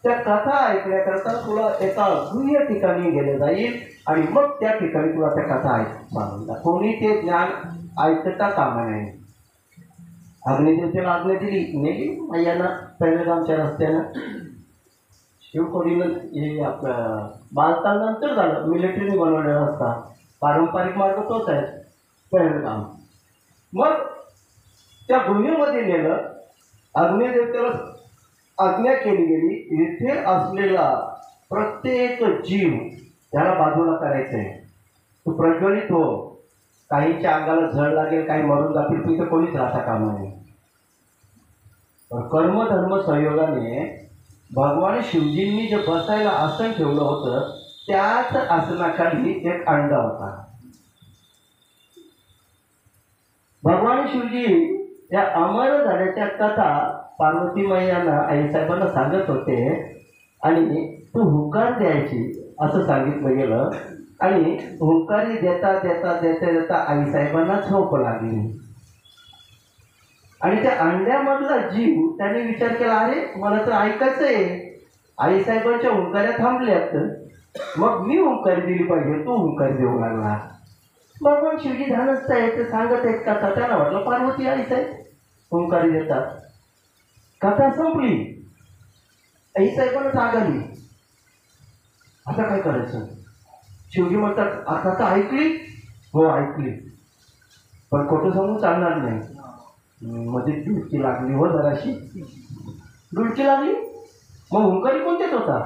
S1: त्या कथा ऐकण्याकरता तुला एका गुह्य ठिकाणी गेलं जाईल आणि मग त्या ठिकाणी तुला त्या कथा ऐकता कोणी ते ज्ञान ऐकता कामा नाही. अग्निदेवतेला आज्ञा दिली नेली मैयानं पहिल्यागामच्या रस्त्यानं. शिवकोडीनं हे आपलं बालताल नंतर झालं मिलिटरीने बनवलेला रस्ता. पारंपरिक मार्ग तोच आहे पहिलगाम. मग त्या गुहेमध्ये नेलं. अग्निदेवतेला आज्ञा केली गेली इथे असलेला प्रत्येक जीव त्याला बाजूला करायचं आहे. तू प्रज्वलित हो. काहींच्या अंगाला झळ लागेल काही मरून जातील तिथे कोणीच राहता कामा नये. कर्मधर्म संयोगाने भगवान शिवजींनी जे बसायला आसन ठेवलं होतं त्याच आसनाखाली एक अंडा होता. भगवान शिवजी या अमर झाल्याच्या कथा पार्वती मैयांना आईसाहेबांना सांगत होते आणि तू हुंकार द्यायची असं सांगितलं गेलं. आणि हुंकारी देता देता देता देता आईसाहेबांना झोप लागली आणि त्या अंड्यामधला जीव त्याने विचार केला अरे मला तर ऐकायचं आहे. आईसाहेबांच्या हुंकाऱ्या थांबल्यात मग मी हुंकारी दिली पाहिजे. तू हुंकारी देऊ लागला. भगवान शिवजी ध्यानस्थ आहे ते सांगत आहेत कथा. त्यांना वाटलं पार्वती आईसाहेब हुंकारी देतात. कथा संपली. आईसाहेबांना जाग आली. आता काय करायचं. शिवजी म्हणतात आता तर ऐकली. हो ऐकली पण खोटं सांगून चालणार नाही. मध्ये डुलकी लागली हो जराशी. डुलकी लागली मग हुंकारी कोणतेच होता,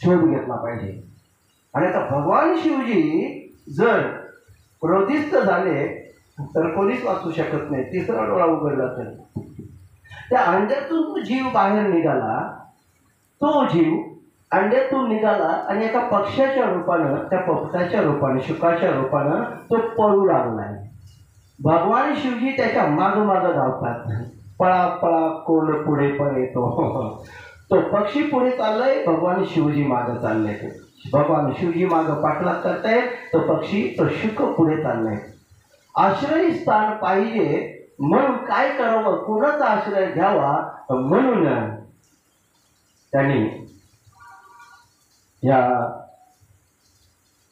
S1: शोध घेतला पाहिजे. आणि आता भगवान शिवजी जर क्रोधिस्त झाले तर कोणीच वाचू शकत नाही. तिसरा डोळा उघडला तर त्या अंड्यातून तो जीव बाहेर निघाला. तो जीव अंड्यातून निघाला आणि एका पक्ष्याच्या रूपानं, त्या पोपटाच्या रूपाने, शुकाच्या रूपानं तो पळू लागलाय. भगवान शिवजी त्याच्या मागं मागं धावतात. पळा पळा कोल पुढे पण येतो. तो पक्षी पुढे चाललाय, भगवान शिवजी मागं चाललाय. भगवान शिवजी मागं पाठलाग करतायत, तो पक्षी, तो शुक पुढे चाललाय. आश्रय स्थान पाहिजे म्हणून काय करावं, कोणाचा आश्रय घ्यावा म्हणून त्यांनी या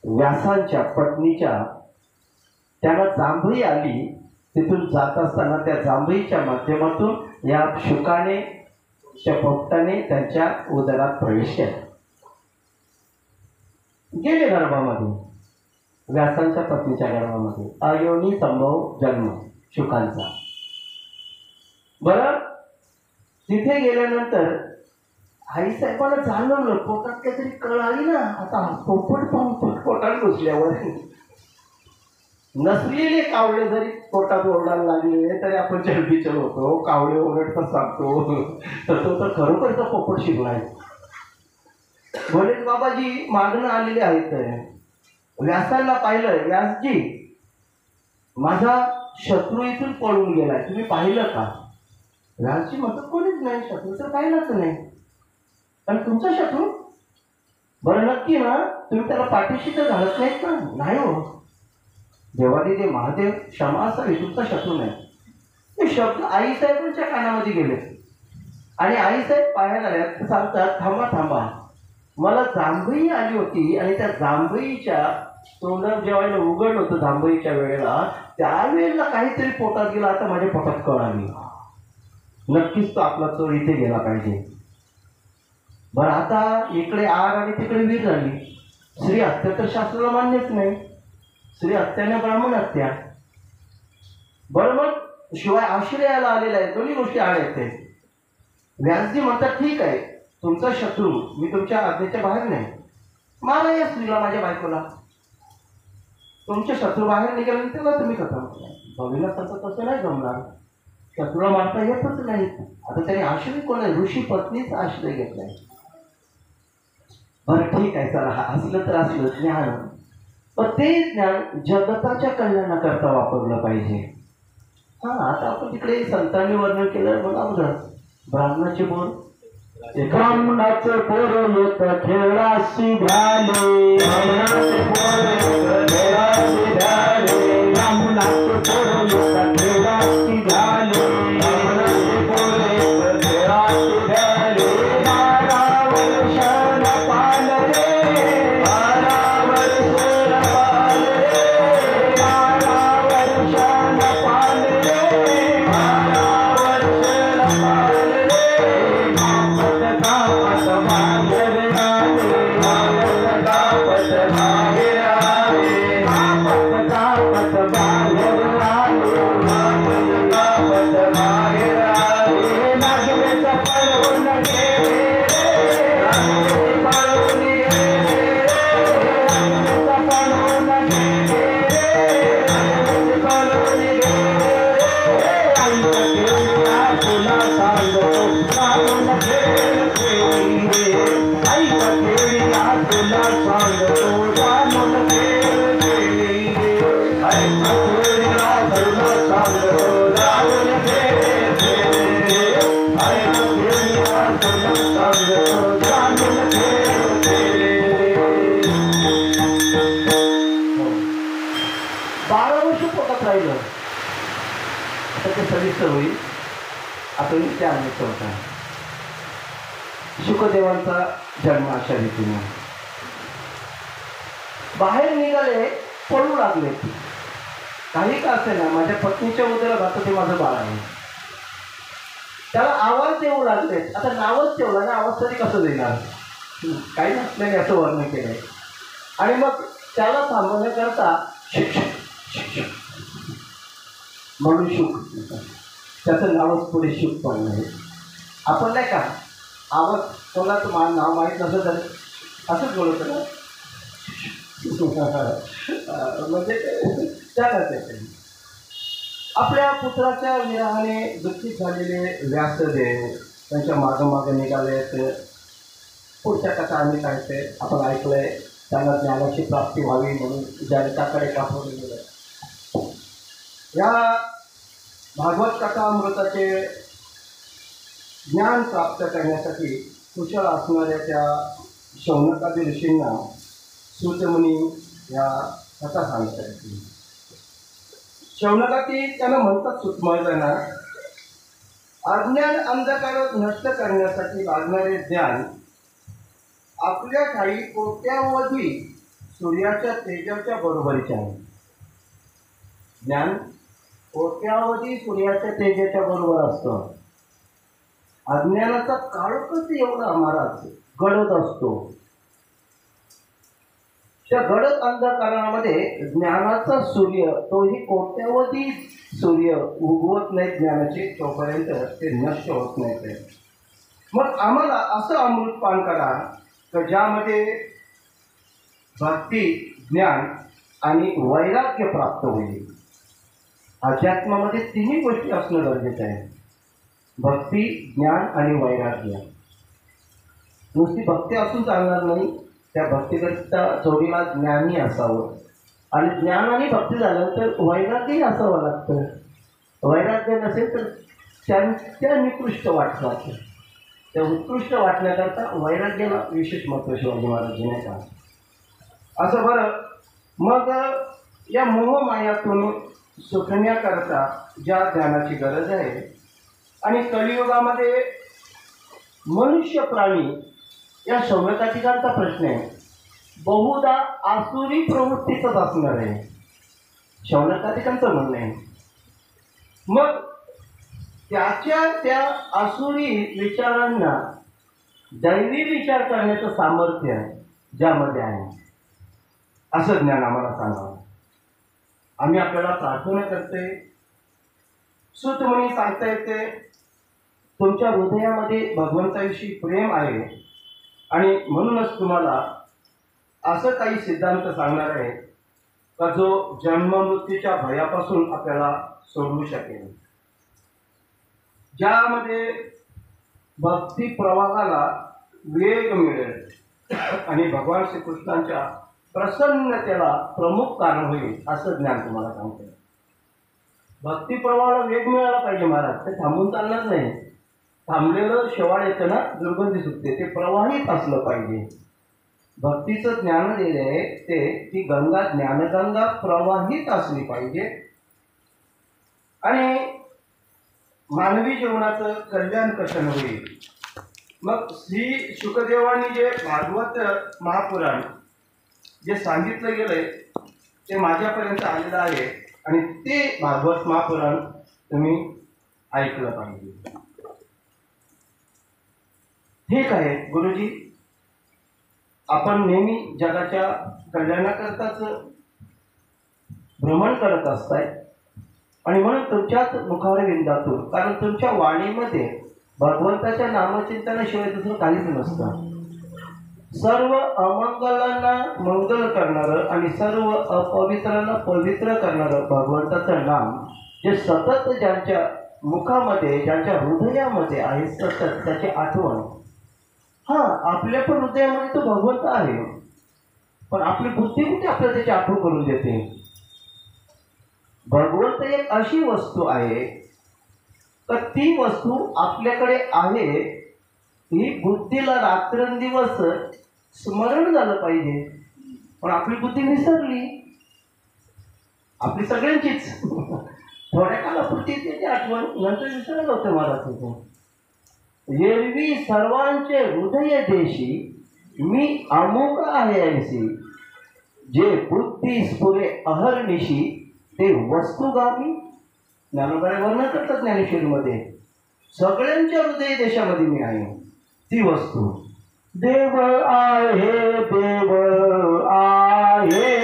S1: व्यासांच्या पत्नीच्या, त्यांना जांभई आली, तिथून जात असताना त्या जांभईच्या माध्यमातून या शुकाने, त्या पोपटाने त्यांच्या उदरात प्रवेश केला. गेले गर्भामध्ये, व्यासांच्या पत्नीच्या गर्भामध्ये. अयोनी संभव जन्म शुकांचा. बरं, तिथे गेल्यानंतर आईसाहेबांना जाणवलं पोटात काहीतरी कळ आली ना. आता पोपट पाहून पोटात घुसल्यावर नसलेले कावळे जरी पोटात ओरडायला लागले तरी आपण चलबिचल होतो, कावळे ओरडतात सांगतो. तर तो तर खरोखरचा पोपट शिकलाय. गणेश बाबाजी मागणं आलेले आहेत. व्यासांना पाहिलं, व्यासजी माझा शत्रू इथून पळून गेलाय, तुम्ही पाहिलं का? व्यासजी म्हणतात कोणीच नाही, शत्रू तर पाहिलंच नाही. आणि तुमचा शत्रू? बरं नक्की ना, तुम्ही त्याला पाठीशी तर घालत नाहीत ना? नाही हो, देवादी ते महादेव क्षमा असावी, तुमचा शत्रू नाही. ते शब्द आईसाहेबांच्या कानामध्ये गेले आणि आईसाहेब पाहायला आल्यात, सांगतात थांबा थांबा, मला जांभई आली होती आणि त्या जांभईच्या तोंडात जेवायला उघडलं होतं जांभईच्या वेळेला, त्यावेळेला काहीतरी पोटात गेला. आता माझ्या पोटात कळ आली, नक्कीच तो आपला चोर इथे गेला पाहिजे. बरं, आता इकडे आर आणि तिकडे वीर झाली. श्री हत्या तर शास्त्राला मान्यच नाही, श्री हत्याने ब्राह्मण हत्या. बरं, मग शिवाय आश्रयाला आलेला आहे, दोन्ही गोष्टी आड आहेत. व्यासजी म्हणतात ठीक आहे, तुमचा शत्रू मी तुमच्या आज्ञेच्या बाहेर नाही, मारा या स्त्रीला, माझ्या बायकोला. तुमचे शत्रू बाहेर निघाले तेव्हा तुम्ही खतम. भवीला तसं नाही जमणार, शत्रूला मारता येतच नाही. आता त्याने आश्रय कोण आहे? ऋषी पत्नीचा आश्रय घेतलाय. बरं ठीक आहे, चला असलं तर असलं ज्ञान, पण ते ज्ञान जगताच्या कल्याणाकरता वापरलं पाहिजे. आता आपण तिकडे संतांनी वर्णन केलं बघा, बघा ब्राह्मणाचे बोल.
S2: ब्राह्मणाचं पोर येत खेळाशी झाले, ब्राह्मणाचे पोर येत खेळाशी झाले, ब्राह्मणाचे पोर येत खेळाशी झाले, ब्राह्मणाचे पोर येत खेळाशी झाले. 12 वर्षाला पाल रे, 12 वर्षाला पाल रे, 12 वर्षाला पाल रे, 12 वर्षाला पाल रे.
S1: होईल आपण त्या अनेक होता. शुकदेवांचा जन्म अशा रीतीने बाहेर निघाले, पळू लागले. काही का असे ना, माझ्या पत्नीच्या उदरात आता ते माझं बाळ आहे. त्याला आवाज देऊ लागले. आता नावच ठेवला ना, आवाज तरी कसं देणार? काही नसल्याने असं वर्णन केलंय. आणि मग त्याला थांबवण्याकरता म्हणून शुक, त्याचं नावच पुढे शुक पडलं आहे. आपण नाही का आवाज कोणा तुम्हाला नाव माहीत नसलं तर असंच बोलत ना म्हणजे त्यालाच आहे. आपल्या पुत्राच्या विरहाने दुःखित झालेले व्यासदेव त्यांच्या मागं निघाले. पुढच्या कथा आम्ही काय ते आपण ऐकलंय, त्यांना ज्ञानाची प्राप्ती व्हावी म्हणून जनताकडे पाठवले गेलं. या भागवत कथा अमृताचे ज्ञान प्राप्त करण्यासाठी कुशल असणाऱ्या त्या शौनकादी ऋषींना सूतमुनी या कथा सांगतात. शौनकादी त्यांना म्हणतात सुतमळताना, अज्ञान अंधकार नष्ट करण्यासाठी लागणारे ज्ञान आपल्या ठाई कोट्यावधी सूर्याच्या तेजाच्या बरोबरीचे आहे. ज्ञान कोट्यावधी सूर्याच्या तेजाच्या बरोबर असतं. अज्ञानाचा काळोखच एवढा महाराज गडद असतो. त्या गडद अंधकारामध्ये ज्ञानाचा सूर्य तोही कोट्यावधी सूर्य उगवत नाही ज्ञानाचे, तोपर्यंत ते नष्ट होत नाही. ते मग आम्हाला असं अमृत पान करा की ज्यामध्ये भक्ती, ज्ञान आणि वैराग्य प्राप्त होईल. अध्यात्मामध्ये तिन्ही गोष्टी असणं गरजेचं आहे. भक्ती, ज्ञान आणि वैराग्य. नुसती भक्ती असून चालणार नाही, त्या भक्तीकरिता जोडीला ज्ञानही असावं आणि ज्ञान आणि भक्ती झाल्यानंतर वैराग्यही असावं लागतं. वैराग्य नसेल तर त्या निकृष्ट वाटतात. त्या उत्कृष्ट वाटण्याकरता वैराग्याला विशेष महत्त्व शिवाजी महाराज नाही का. असं बरं, मग या मोहमायातून सुटण्याकरता ज्या ज्ञानाची गरज आहे आणि कलियुगामध्ये मनुष्य प्राणी या शौनकाधिकांचा प्रश्न आहे, बहुधा आसुरी प्रवृत्तीचाच असणार आहे. शौनकाधिकांचं म्हणणं आहे. मग त्याच्या त्या आसुरी विचारांना दैवी विचार करण्याचं सामर्थ्य ज्यामध्ये आहे, असं ज्ञान आम्हाला सांगावं. आम्ही आपल्याला प्रार्थना करते. सुतमुनी सांगता येते, तुमच्या हृदयामध्ये भगवंताविषयी प्रेम आहे आणि म्हणूनच तुम्हाला असं काही सिद्धांत सांगणार आहे का जो जन्ममृत्यूच्या भयापासून आपल्याला सोडवू शकेल. ज्यामध्ये भक्ती प्रवाहाला वेग मिळेल आणि भगवान श्रीकृष्णांच्या प्रसन्नतेला प्रमुख कारण होईल, असं ज्ञान तुम्हाला सांगते. भक्ती प्रवाहाला वेग मिळाला पाहिजे महाराज, ते थांबून चालणार नाही. थांबलेलं शेवाळ येतं ना, दुर्गंधी सुटते, ते प्रवाहित असलं पाहिजे. भक्तीचं ज्ञान दिले आहे ते, ती गंगा ज्ञानगंगा प्रवाहित असली पाहिजे आणि मानवी जीवनाचं कल्याण कसं होईल. मग श्री शुकदेवांनी जे भागवत महापुराण जे सांगितलं गेलंय ते माझ्यापर्यंत आलेलं आहे आणि ते भागवत महापुराण तुम्ही ऐकलं पाहिजे. ठीक आहे गुरुजी, आपण नेहमी जगाच्या कल्याणाकरताच भ्रमण करत असताय आणि म्हणून तुमच्याच मुखावर विंदातून, कारण तुमच्या वाणीमध्ये भगवंताच्या नामचिंतनाशिवाय दुसरं काहीच नसतं. सर्व अमंगलांना मंगल करणारं आणि सर्व अपवित्रांना पवित्र करणारं भगवंताचं नाम जे सतत ज्यांच्या मुखामध्ये, ज्यांच्या हृदयामध्ये आहे, सतत त्याची आठवण. आपल्या पण हृदयामध्ये तो भगवंत आहे, पण आपली बुद्धी कुठे आपल्याला त्याची आठवण करून देते. भगवंत एक अशी वस्तू आहे तर ती वस्तू आपल्याकडे आहे, ही बुद्धीला रात्रंदिवस स्मरण झालं पाहिजे, पण आपली बुद्धी विसरली. आपली सगळ्यांचीच थोड्या कालापुरती त्याची आठवण, नंतर विसरायला होतं महाराज. एरवी सर्वांचे हृदय देशी मी अमुक आहे ऐसी, जे बुद्धी स्फुरे अहर्निशी ते वस्तुगामी. ज्ञानोबाने वर्णन करतात ज्ञानेश्वरीमध्ये, सगळ्यांच्या हृदय देशामध्ये मी आहे ती वस्तू. देव आहे, देव आहे,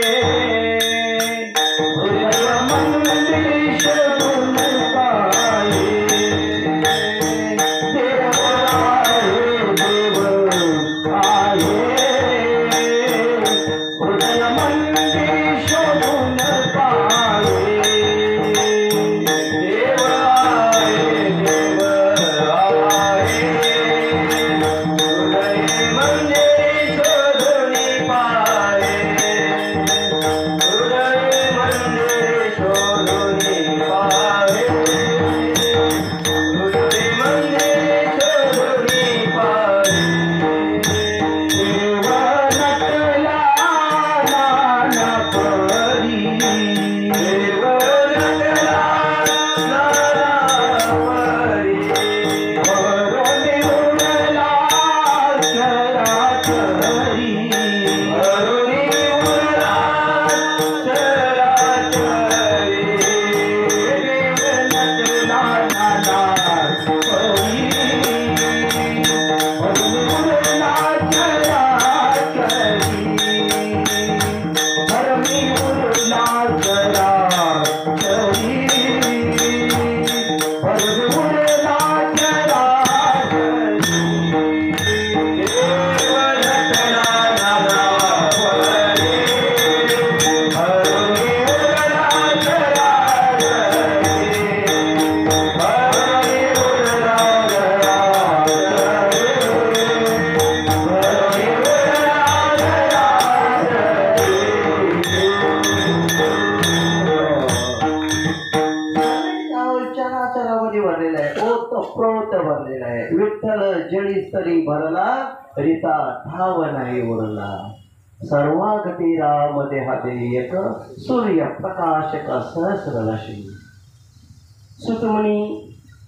S1: देव मंदिर भरलेला आहे. विठ्ठल जळी स्तरी भरला, रीता ठाव नाही उरला. सर्वागती राम देहादे एक, सूर्य प्रकाशक सहस्र राशी. सुतमुनी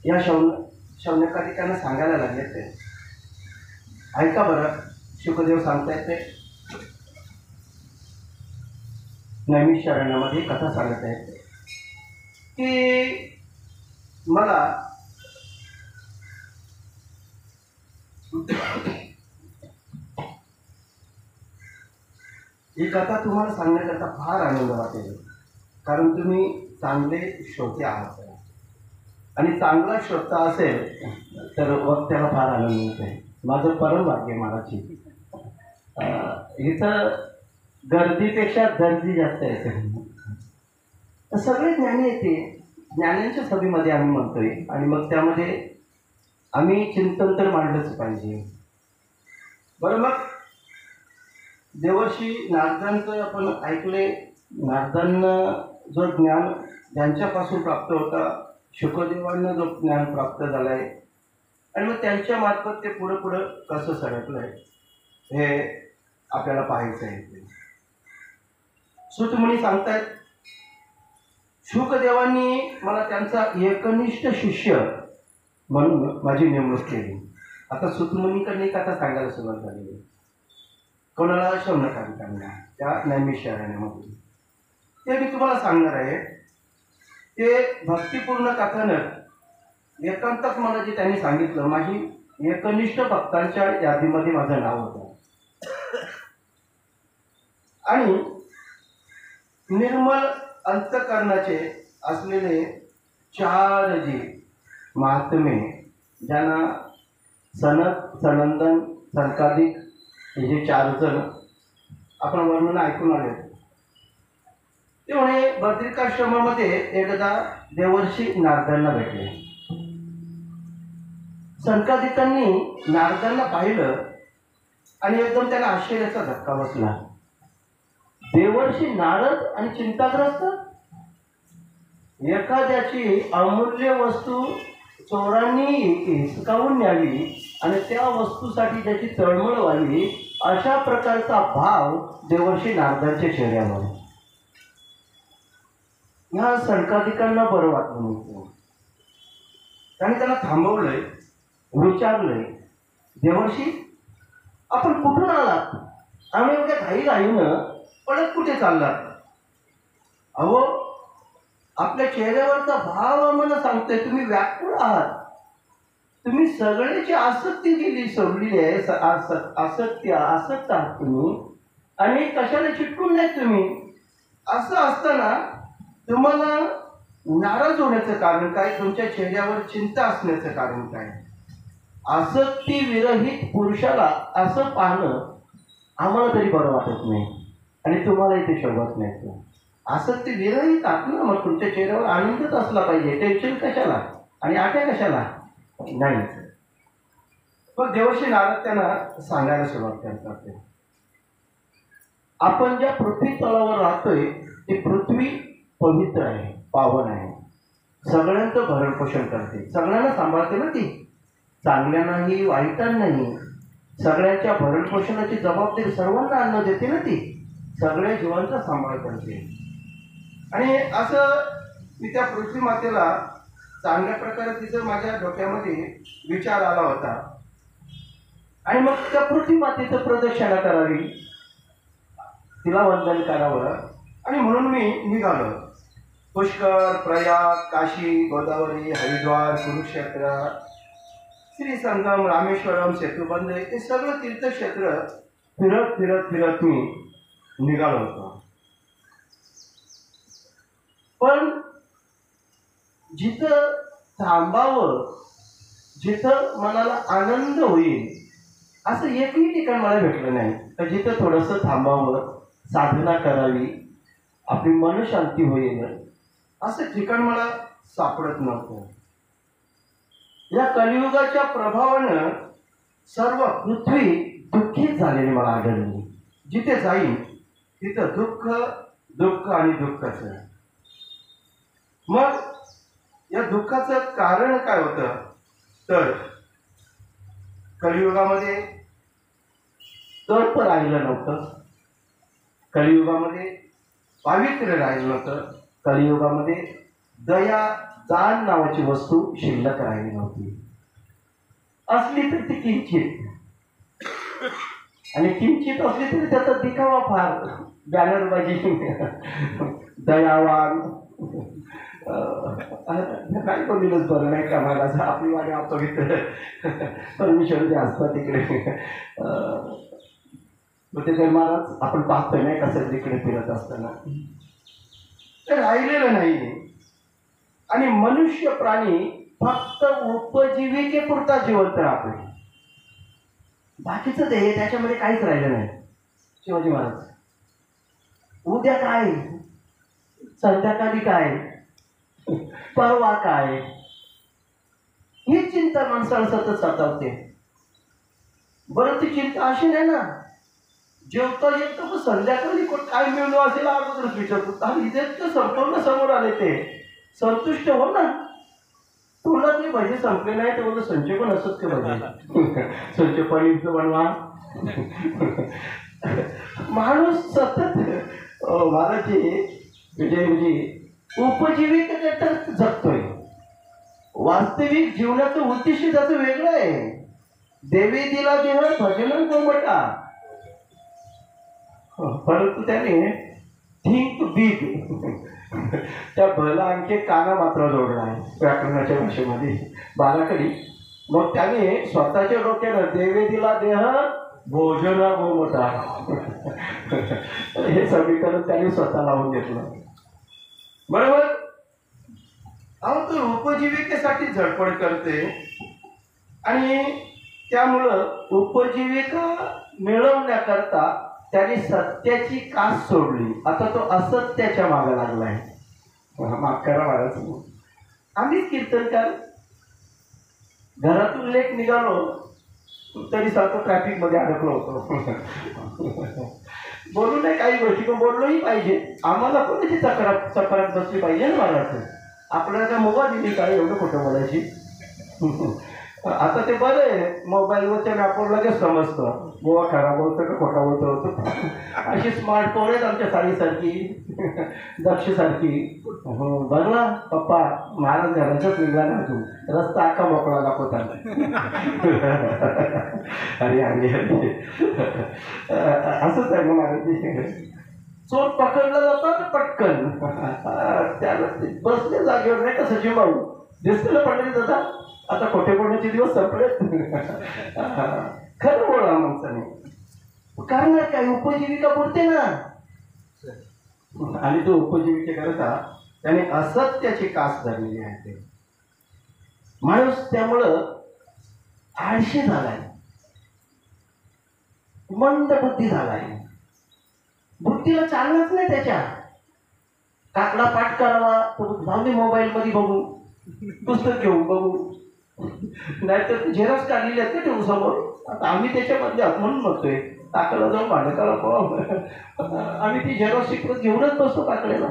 S1: या शौनकादिकांना सांगायला लागले ते. ऐका बरं, शुकदेव सांगतायत ते. नैमिषारण्यामध्ये कथा सांगत आहेत की मला ही कथा तुम्हाला सांगण्याकरता फार आनंद वाटेल, कारण तुम्ही चांगले श्रोते आहात. आणि चांगला श्रोता असेल तर वक्त्याला फार आनंद मिळते. माझं परम भाग्य महाराजची. इथं गर्दीपेक्षा दर्दी जास्त येते. सगळे ज्ञानी येते. ज्ञानांच्या सभेमध्ये आम्ही म्हणतोय, आणि मग त्यामध्ये आम्ही चिंतन तर मांडलंच पाहिजे. बरं, मग देवर्षी नारदांचं आपण ऐकले. नारदांना जो ज्ञान ज्यांच्यापासून प्राप्त होता, शुकदेवांना जो ज्ञान प्राप्त झालाय, आणि मग त्यांच्या मार्फत ते पुढं पुढं कसं सरकलंय हे आपल्याला पाहायचं आहे. सुतमुनी सांगतायत, शुकदेवांनी मला त्यांचा एकनिष्ठ शिष्य म्हणून माझी नेमणूक केली. आता सुतमुनीकडे कथा सांगायला सुरुवात झाली. कोणाला? शौनकादिकांना, त्या नैमिषारण्यामध्ये. ते मी तुम्हाला सांगणार आहे. ते भक्तिपूर्ण कथानक एकांतात मला जे त्यांनी सांगितलं, माझी एकनिष्ठ भक्तांच्या यादीमध्ये माझं नाव होतं. आणि निर्मल अंतकरणाचे असलेले 4 जे महात्मे, ज्यांना सनत, सनंदन, सनकादिक हे जे 4 जण आपण वर्णन ऐकून आले. ते म्हणे बद्रिकाश्रमामध्ये एकदा देवर्षी नारदांना भेटले. सनकादिकांनी नारदांना पाहिलं आणि एकदम त्याला आश्चर्याचा धक्का बसला. देवर्षी नारद आणि चिंताग्रस्त, एखाद्याची अमूल्य वस्तू चोरांनी हिसकावून न्यावी आणि त्या वस्तूसाठी त्याची तळमळ व्हावी, अशा प्रकारचा भाव देवर्षी नारदांच्या चेहऱ्यावर. ह्या सनकादिकांना बरं वाटलं नव्हतं. त्याने त्यांना थांबवलंय, विचारलंय, देवर्षी आपण कुठून आलात? आम्ही एवढ्या घाईघाईनं पळत कुठे चाललात? अहो, आपल्या चेहऱ्यावरचा भाव आम्हाला सांगतोय तुम्ही व्याकुळ आहात. तुम्ही सगळ्याची आसक्ती केली, सोडलेली आहे. आसक्त आहात तुम्ही, आणि कशाला चिटकून नाही तुम्ही. असं असताना तुम्हाला नाराज होण्याचं कारण काय? तुमच्या चेहऱ्यावर चिंता असण्याचं कारण काय? आसक्ती विरहित पुरुषाला असं पाहणं आम्हाला तरी बरं वाटत नाही, आणि तुम्हालाही ते शोभत नाही. आसक्ती विरहित आहात ना, मग तुमच्या चेहऱ्यावर आनंदच असला पाहिजे. टेन्शन कशाला आणि आट्या कशाला? नाही. मग देवर्षी नारद त्यांना सांगायला सुरुवात करतात, आपण ज्या पृथ्वी तळावर राहतोय ती पृथ्वी पवित्र आहे, पावन आहे, सगळ्यांचं भरणपोषण करते, सगळ्यांना सांभाळते ना ती, चांगल्यांनाही वाईटांनाही. सगळ्यांच्या भरणपोषणाची जबाबदारी सर्वांना अन्न देते ना ती, सगळ्या जीवांचा सांभाळ करते. आणि असं मी त्या पृथ्वी मातेला चांगल्या प्रकारे तिचं माझ्या डोक्यामध्ये विचार आला होता. आणि मग त्या पृथ्वी मातेचं प्रदक्षिणा करावी, तिला वंदन करावं, आणि म्हणून मी निघालो. पुष्कर, प्रयाग, काशी, गोदावरी, हरिद्वार, कुरुक्षेत्र, श्रीसंगम, रामेश्वरम, सेतुबंध, हे सगळं तीर्थक्षेत्र फिरत फिरत फिरत मी निघालो होतो. पण जिथं थांबावं, जिथं मनाला आनंद होईल असं एकही ठिकाण मला भेटलं नाही. तर जिथं थोडंसं थांबावं, साधना करावी, आपली मनशांती होईल, असं ठिकाण मला सापडत नव्हतं. या कलियुगाच्या प्रभावानं सर्व पृथ्वी दुःखीत झालेली मला आढळली. जिथे जाईन तिथं दुःख, दुःख आणि दुःखच. मग या दुःखाचं कारण काय होतं? तर कलियुगामध्ये तर्क राहिलं नव्हतं, कलियुगामध्ये पावित्र्य राहिलं नव्हतं, कलियुगामध्ये दया दान नावाची वस्तू शिल्लक राहिली नव्हती. असली तर ती किंचित, आणि किंचित असली तरी त्याचा दिखावा फार, बॅनरबाजी, दयावान, काय कोणीच बरं नाही का मला आपली वाणी अपवित्र परमेश्वर जे असतात तिकडे. ते महाराज आपण पाहतोय नाही कसं तिकडे फिरत असताना ते राहिलेलं नाही. आणि मनुष्य प्राणी फक्त उपजीविकेपुरता जिवंत राहतोय, बाकीचं ते त्याच्यामध्ये काहीच राहिलं नाही. शिवाजी महाराज उद्या काय, संध्याकाळी काय, परवा काय, ही चिंता माणसाला सतत सतावते. बरं ती चिंता अशी नाही ना, जेवता येतं मग संध्याकाळी काय मिळलो असेल अगोदरच विचारतो. आणि इथे तर संपूर्ण समोर आले, ते संतुष्ट हो ना. तोंडातले भजे संपले नाही तर बोलतो संचय पण असत ते भजे, संचय पनीरचं बनवा. माणूस सतत महाराजचे म्हणजे उपजीविकेकरता जगतोय. वास्तविक जीवनाचं उद्दिष्ट त्याचं वेगळं आहे. देवी दिला देह भजन कोंबटा, परंतु त्याने थिंक बिग त्या भला आणखी काना मात्र जोडला आहे व्याकरणाच्या भाषेमध्ये बालाकडे. मग त्याने स्वतःच्या डोक्यानं देवी दिला देह भोजन गोमटा हे समीकरण त्याने स्वतः लावून घेतलं. बरोबर. अहो तो उपजीविकेसाठी धडपड करते आणि त्यामुळं उपजीविका मिळवण्याकरता त्याने सत्याची कास सोडली. आता तो असत्याच्या मागे लागलाय. माफ करा महाराज, आम्ही कीर्तनकार घरातून लेट निघालो तरी सारखं ट्रॅफिक मध्ये अडकलो होतो. बोलू नाही काही गोष्टी, पण बोललोही पाहिजे. आम्हाला पण त्याची चक्रात बसली पाहिजे ना महाराज. आपल्याला काय मोबाईल दिली काय एवढं खोटं बोलायची. आता ते बरं आहे, मोबाईलवरच्या मॅपवर लगेच समजतं गोवा खराब होतं का खोटा होतं. अशी स्मार्ट फोन आहेत आमच्या साडीसारखी, दक्षसारखी. बरं ना पप्पा, महाराज घराच्याच निघला ना तू, रस्ता अख्खा मोकळा दाखवता. अरे अरे असंच आहे मग महाराज. चोर पकडला जातो ना पटकन, त्याला बसले जागेवर नाही का सचिन भाऊ दिसतं ना पंडित दादा. आता खोटे बोलण्याचे दिवस संपले. खरं बोला माणसाने, कारण काय उपजीविका पुरते ना. आणि तो उपजीविकेकरता त्याने असत्याची कास धरलेली आहे. माणूस त्यामुळं आळशी झालाय, मंद बुद्धी झालाय. बुद्धीला चालणारच नाही त्याच्या. काकडा पाठ करावा तर जाऊ दे मोबाईल मध्ये बघू, पुस्तक घेऊन बघू, नाहीतर झेरॉक्स काढलेली आहेत का ठेवू समोर. आता आम्ही त्याच्यामधले आहोत म्हणून बघतोय. टाकला जाऊन भांडकाला आम्ही ती झेरॉक्स शिकवत घेऊनच बसतो टाकलेला.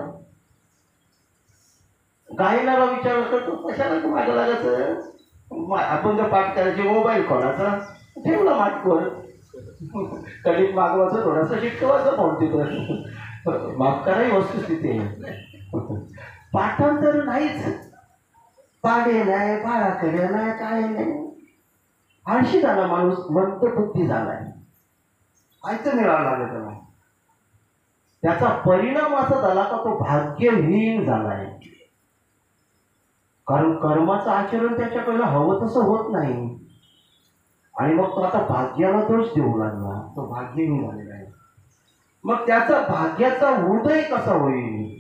S1: गायनाला विचार करतो कशाला तू मागं लागायचं. आपण जर पाठ करायची मोबाईल खोलाचा ठेवला माटकोर, कधीच मागवायचं थोडासा शिकवायचं फोन तिथं. माफ कराही वस्तुस्थिती आहे. पाठांतर नाहीच, पाडे नाही, बाळाकडे नाही, काय नाही. आळशी झाला माणूस, मंदबुद्धी झालाय. आयचं मिळावं लागत नाही. त्याचा परिणाम असा झाला का तो भाग्यहीन झालाय. कारण कर्माचं आचरण त्याच्याकडे हवं तसं होत नाही. आणि मग तो आता भाग्याला दोष देऊ लागला, तो भाग्यहीन झालेला आहे. मग त्याचा भाग्याचा उदय कसा होईल,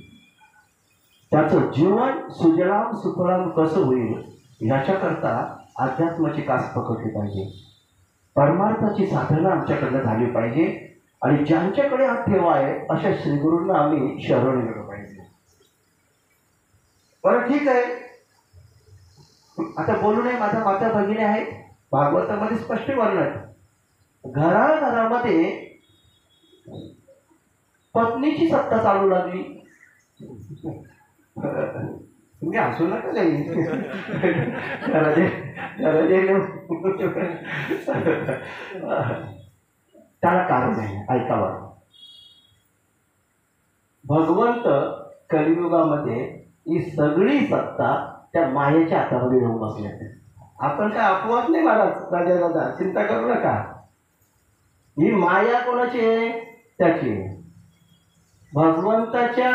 S1: त्याचं जीवन सुजलाम सुफलाम कसं होईल याच्याकरता अध्यात्माची कास पकडली पाहिजे. परमार्थाची साधना आमच्याकडनं झाली पाहिजे. आणि ज्यांच्याकडे हा ठेवा आहे अशा श्रीगुरूंना आम्ही शरण गेलो पाहिजे. बरं ठीक आहे, आता बोलू नये. माझा माता भगिनी आहेत, भागवतामध्ये स्पष्ट वर्णन. घराघरामध्ये पत्नीची सत्ता चालू लागली. तुम्ही हसू नका काही त्याला कारण आहे. ऐकावा, भगवंत कलियुगामध्ये ही सगळी सत्ता त्या मायेच्या हातामध्ये येऊन बसले. आपण काय अपवाद नाही महाराज, राजा दादा चिंता करू नका. ही माया कोणाची आहे? त्याची आहे. भगवंताच्या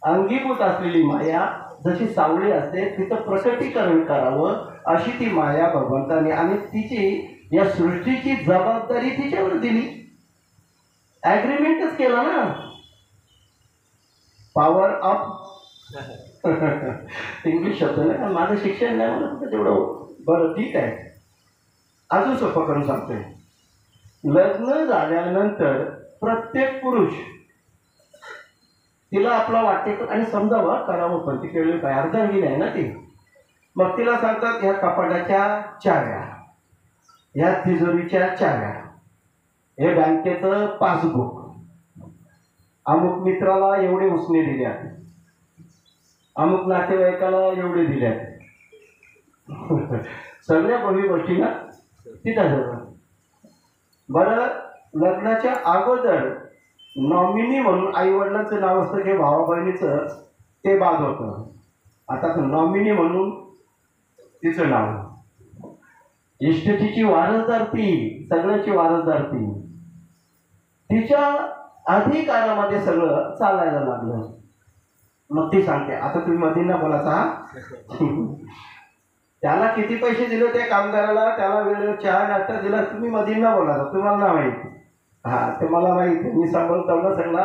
S1: अंगीभूत असलेली माया जशी सावळी असते, तिचं प्रकटीकरण करावं अशी ती माया भगवंताने, आणि तिची या सृष्टीची जबाबदारी तिच्यावर दिली. ऍग्रीमेंटच केला ना. पॉवर ऑफ इंग्लिश शब्द नाही, कारण माझं शिक्षण नाही म्हणत तेवढं. बरं ठीक आहे, अजून सोपं करून सांगतोय. लग्न झाल्यानंतर प्रत्येक पुरुष तिला आपला वाटेकर आणि समजावं करावं, पण ती केळी काय अर्धांगी नाही ना ती. मग तिला सांगतात ह्या कपाटाच्या चाव्या, ह्या तिजोरीच्या चाव्या, हे बँकेचं पासबुक, अमुक मित्राला एवढे उसने दिल्यात, अमुक नातेवाईकाला एवढे दिल्यात. सगळ्या बघी गोष्टी ना तिथं. बरं, लग्नाच्या अगोदर नॉमिनी म्हणून आई वडिलांचं नाव असतं की भावा बहिणीचं, ते बाद होतं. आता नॉमिनी म्हणून तिचं नाव, इष्टची वारसदार ती, सगळ्याची वारसदार ती. तिच्या अधिकारामध्ये सगळं चालायला लागलं. मग ती सांगते आता तुम्ही मधींना बोलायचा. त्याला किती पैसे दिले त्या कामगाराला, त्याला वेळेवर चहा नाश्ता दिला, तुम्ही मधींना बोलायचा, तुम्हाला ना माहिती. हा ते मला माहिती, मी सांभाळतो ना सगळा.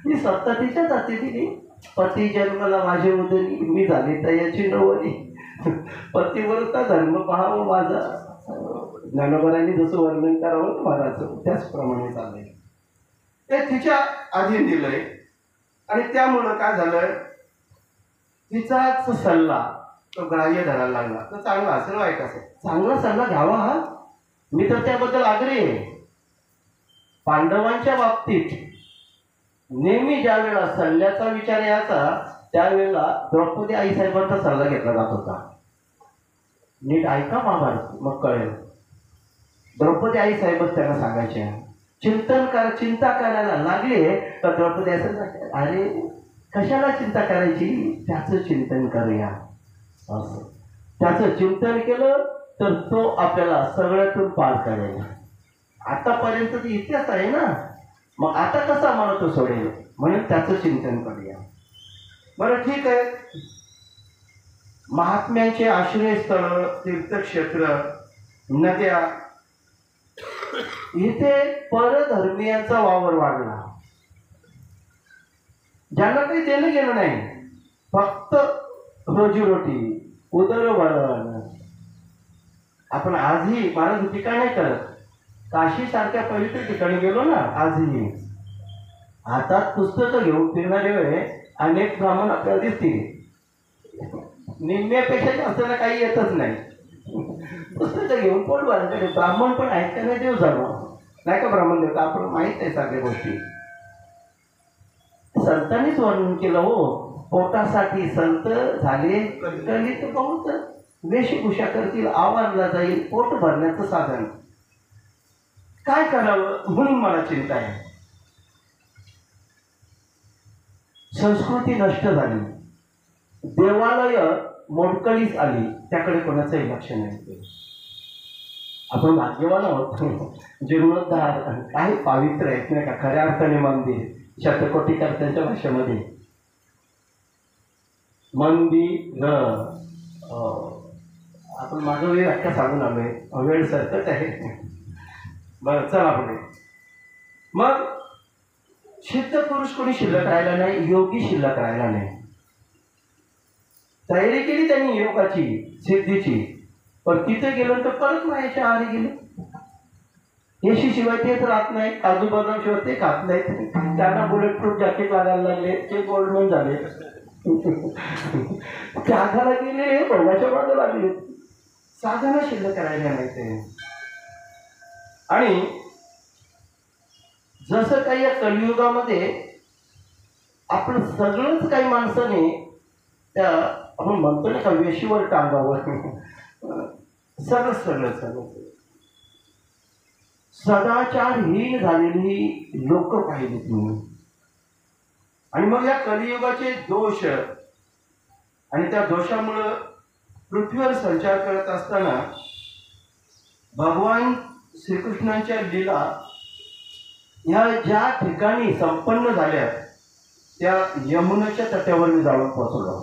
S1: मी सत्ता तिच्याच हाती दिली. पती जन्माला माझे उदरी, मी झाली तयाची नवरी, पतिव्रता धर्म पाहावं माझा. ज्ञानोबरांनी जसं वर्णन करावं महाराज त्याचप्रमाणे चाललंय. ते तिच्या अधीन दिलंय, आणि त्यामुळं काय झालं, तिचाच सल्ला तो ग्राह्य धरायला लागला. तर चांगला असेल वाईट असेल, चांगला सल्ला घ्यावा हा, मी तर त्याबद्दल आग्रही आहे. पांडवांच्या बाबतीत नेहमी ज्या वेळा सल्ल्याचा विचार यायचा, त्यावेळेला द्रौपदी आईसाहेबांचा सल्ला घेतला जात होता. नीट ऐका महाभारत, मग कळेल. द्रौपदी आईसाहेबच त्यांना सांगायच्या. चिंता करायला लागले तर द्रौपदी आईसाहेब, अरे कशाला चिंता करायची, त्याचं चिंतन करूया. असं त्याचं चिंतन केलं तर तो आपल्याला सगळ्यातून पार करेल. आतापर्यंत इतिहास आहे ना, मग आता कसा मला तो सोडेल, म्हणून त्याचं चिंतन करूया. बरं ठीक आहे. महात्म्यांचे आश्रयस्थळ, तीर्थक्षेत्र, नद्या, इथे परधर्मीयांचा वावर वाढला. ज्यांना काही देणं गेलं नाही, फक्त रोजीरोटी, उदरभरण. आपण आजही महाराज ठिकाण नाही करत, काशी सारख्या पवित्र ठिकाणी गेलो ना, आजही हातात पुस्तकं घेऊन फिरणारे वेळे अनेक ब्राह्मण आपल्याला दिसतील. निम्म्यापेक्षा जास्त काही येतच नाही, पुस्तकं घेऊन पोट भरण्याकडे. ब्राह्मण पण आहेत का नाही देव जाणो, नाही का ब्राह्मण देवता, आपण माहित आहे सगळ्या गोष्टी. संतांनीच वर्णन केलं हो, पोटासाठी संत झाले कलित बहुत, वेशभूषा करतील आवारला जाईल, पोट भरण्याचं साधन. काय करावं म्हणून मला चिंता आहे. संस्कृती नष्ट झाली, देवालय मोडकळीस आली, त्याकडे कोणाचंही लक्ष नाही. आपण भाग्यवान आहोत, जीर्णोद्धार काही पावित्र्य आहेत नाही का, खऱ्या अर्थाने मंदिर. शतकोटीकर्त्यांच्या भाषेमध्ये मंदिर, आपण माझं वेळ व्याख्या सांगून आलोय, वेळ सरकत आहे. बरं चला पुढे. मग सिद्ध पुरुष कोणी शिल्लक राहिला नाही, योगी शिल्लक राहिला नाही. तयारी केली त्यांनी योगाची, सिद्धीची, पण तिथे गेलो तर परत मायाच्या आहारी गेले. एसी शिवाय तेच राहत नाही, काजू बदाम शिवाय ते खात नाहीत. त्यांना बुलेट प्रूफ जॅकेट लागायला लागले, ते गोल्डमॅन झाले. त्यागाला गेले, भोगाच्या बाजू लागले, साधना शिल्लक राहिल्या नाही ते. आणि जसं काही या कलियुगामध्ये आपण सगळंच काही माणसाने त्या आपण म्हणतो ना का वेशीवर टांगावर सगळं सगळं सगळं सदाचारहीन झालेली लोक पाहिली तुम्ही. आणि मग या कलियुगाचे दोष आणि त्या दोषामुळं पृथ्वीवर संचार करत असताना भगवान श्रीकृष्णांच्या लीला ह्या ज्या ठिकाणी संपन्न झाल्या त्या यमुनेच्या तट्यावर मी जाऊन पोहोचलो.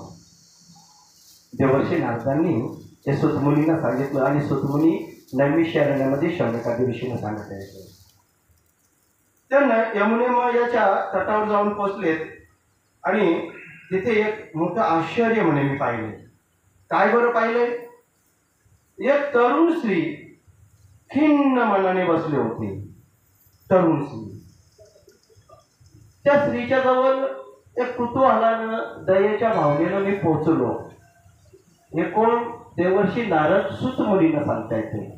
S1: देवर्षी नारदांनी ते सुतमुनींना सांगितलं आणि सुतमुनी नैमिषारण्यामध्ये शौनकादी ऋषींना सांगत आहे. त्यांना यमुनेच्या तटावर जाऊन पोहोचलेत आणि तिथे एक मोठं आश्चर्य म्हणे मी पाहिले. काय बरं पाहिले? एक तरुण स्त्री खिन्न मनाने बसले होते. तरुण स्त्री. त्या स्त्रीच्या जवळ एक कुतूहलानं दयेच्या भावनेनं मी पोहोचलो. हे कोण? देवर्षी नारद सुतमुनींना सांगता येते.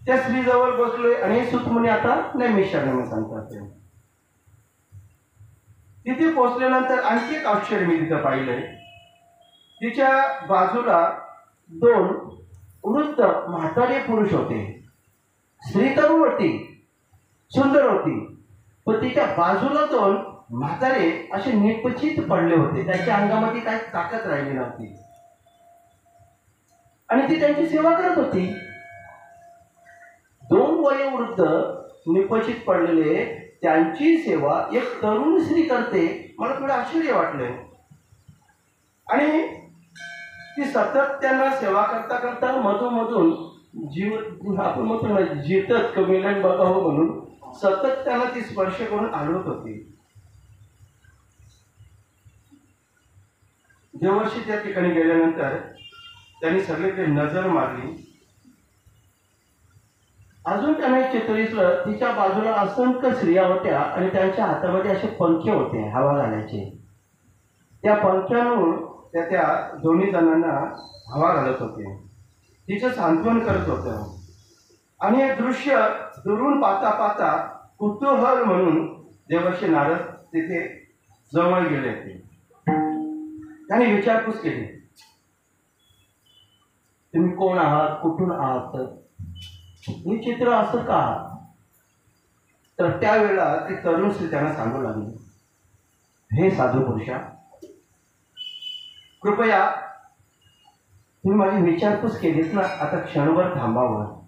S1: त्या स्त्रीजवळ बसलोय आणि सुतमुनी आता नैमिषारण्य सांगतात. तिथे पोहोचल्यानंतर आणखी एक आश्चर्य मी तिथं पाहिलंय. तिच्या बाजूला 2 वृद्ध म्हातारे पुरुष होते. स्त्री तरुण होती, सुंदर होती, पण तिच्या बाजूला 2 म्हातारे असे निपचित पडले होते. त्यांच्या अंगामध्ये काही ताकद राहिली नव्हती आणि ती त्यांची सेवा करत होती. 2 वयोवृद्ध निपचित पडलेले त्यांची सेवा एक तरुण स्त्री करते. मला थोडं आश्चर्य वाटलंय. आणि ती सतत त्यांना सेवा करता करता मधून जीव आपण म्हणतो ना जितत कमीलन बघावं म्हणून सतत त्यांना ती स्पर्श करून आढळत होती. देवर्षी त्या ठिकाणी गेल्यानंतर त्यांनी सगळीकडे नजर मारली. अजून त्यांना चित्रितलं तिच्या बाजूला असंख्य स्त्रिया होत्या आणि त्यांच्या हातामध्ये असे पंखे होते हवा घालायचे. त्या पंख्यावरून त्या दोन्ही जणांना हवा घालत होते. तिचं सांत्वन करत होतं. आणि हे दृश्य दुरून पाहता पाहता कुतूहल म्हणून देवर्षी नारद तिथे जवळ गेले होते. त्यांनी विचारपूस केली, तुम्ही कोण आहात, कुठून आहात, हे चित्र असं का? तर त्यावेळेला ती तरुण स्त्री त्यांना सांगू लागली, हे साधू पुरुषा, कृपया तुम्ही माझी विचारपूस केलीत ना, आता क्षणभर थांबावं.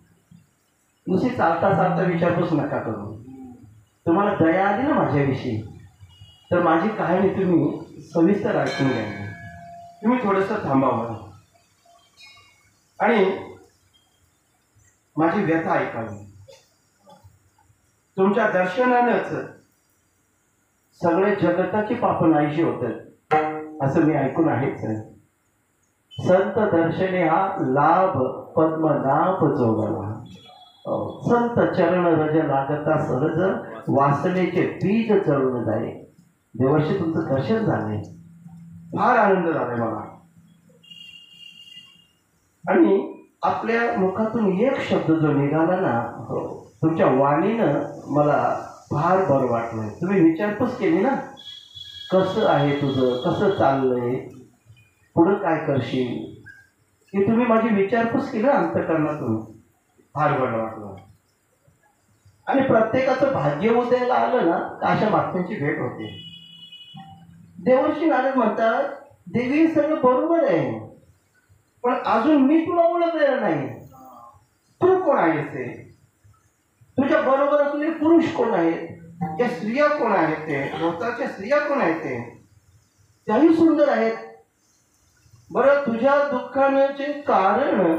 S1: नुसती चालता चालता विचारपूस नका करू. तुम्हाला दया आली ना माझ्याविषयी, तर माझी कहाणी तुम्ही सविस्तर ऐकून घ्या. तुम्ही थोडंसं थांबावं आणि माझी व्यथा ऐकावी. तुमच्या दर्शनानंच सगळे जगताची पाप नाहीशी होतात असं मी ऐकून आहेच. संत दर्शने हा लाभ पद्मनाभ जोगला. संत चरण रज लागता सहज वासनेचे बीज चढून जाणे. देवर्षी तुमचं दर्शन झालंय, फार आनंद झालाय मला. आणि आपल्या मुखातून एक शब्द जो निघाला ना, तुमच्या वाणीनं मला फार बरं वाटलंय. तुम्ही विचारपूस केली ना, कसं आहे तुझं, कसं चाललंय, पुढं काय करशील, की तुम्ही माझी विचारपूस केली अंतःकरणातून, फार बरं वाटलं. आणि प्रत्येकाचं भाग्य उदयाला आलं ना तर अशा मागच्यांची भेट होते. देवर्षी नारद म्हणतात, देवी सगळं बरोबर आहे, पण अजून मी तुला ओळखलेलं नाही. तू कोण आहेस ते, तुझ्या बरोबर असलेले पुरुष कोण आहेत, त्या स्त्रिया कोण आहेत, ते लोकांच्या स्त्रिया कोण आहेत, ते त्याही सुंदर आहेत. बरं, तुझ्या दुःखाचे कारण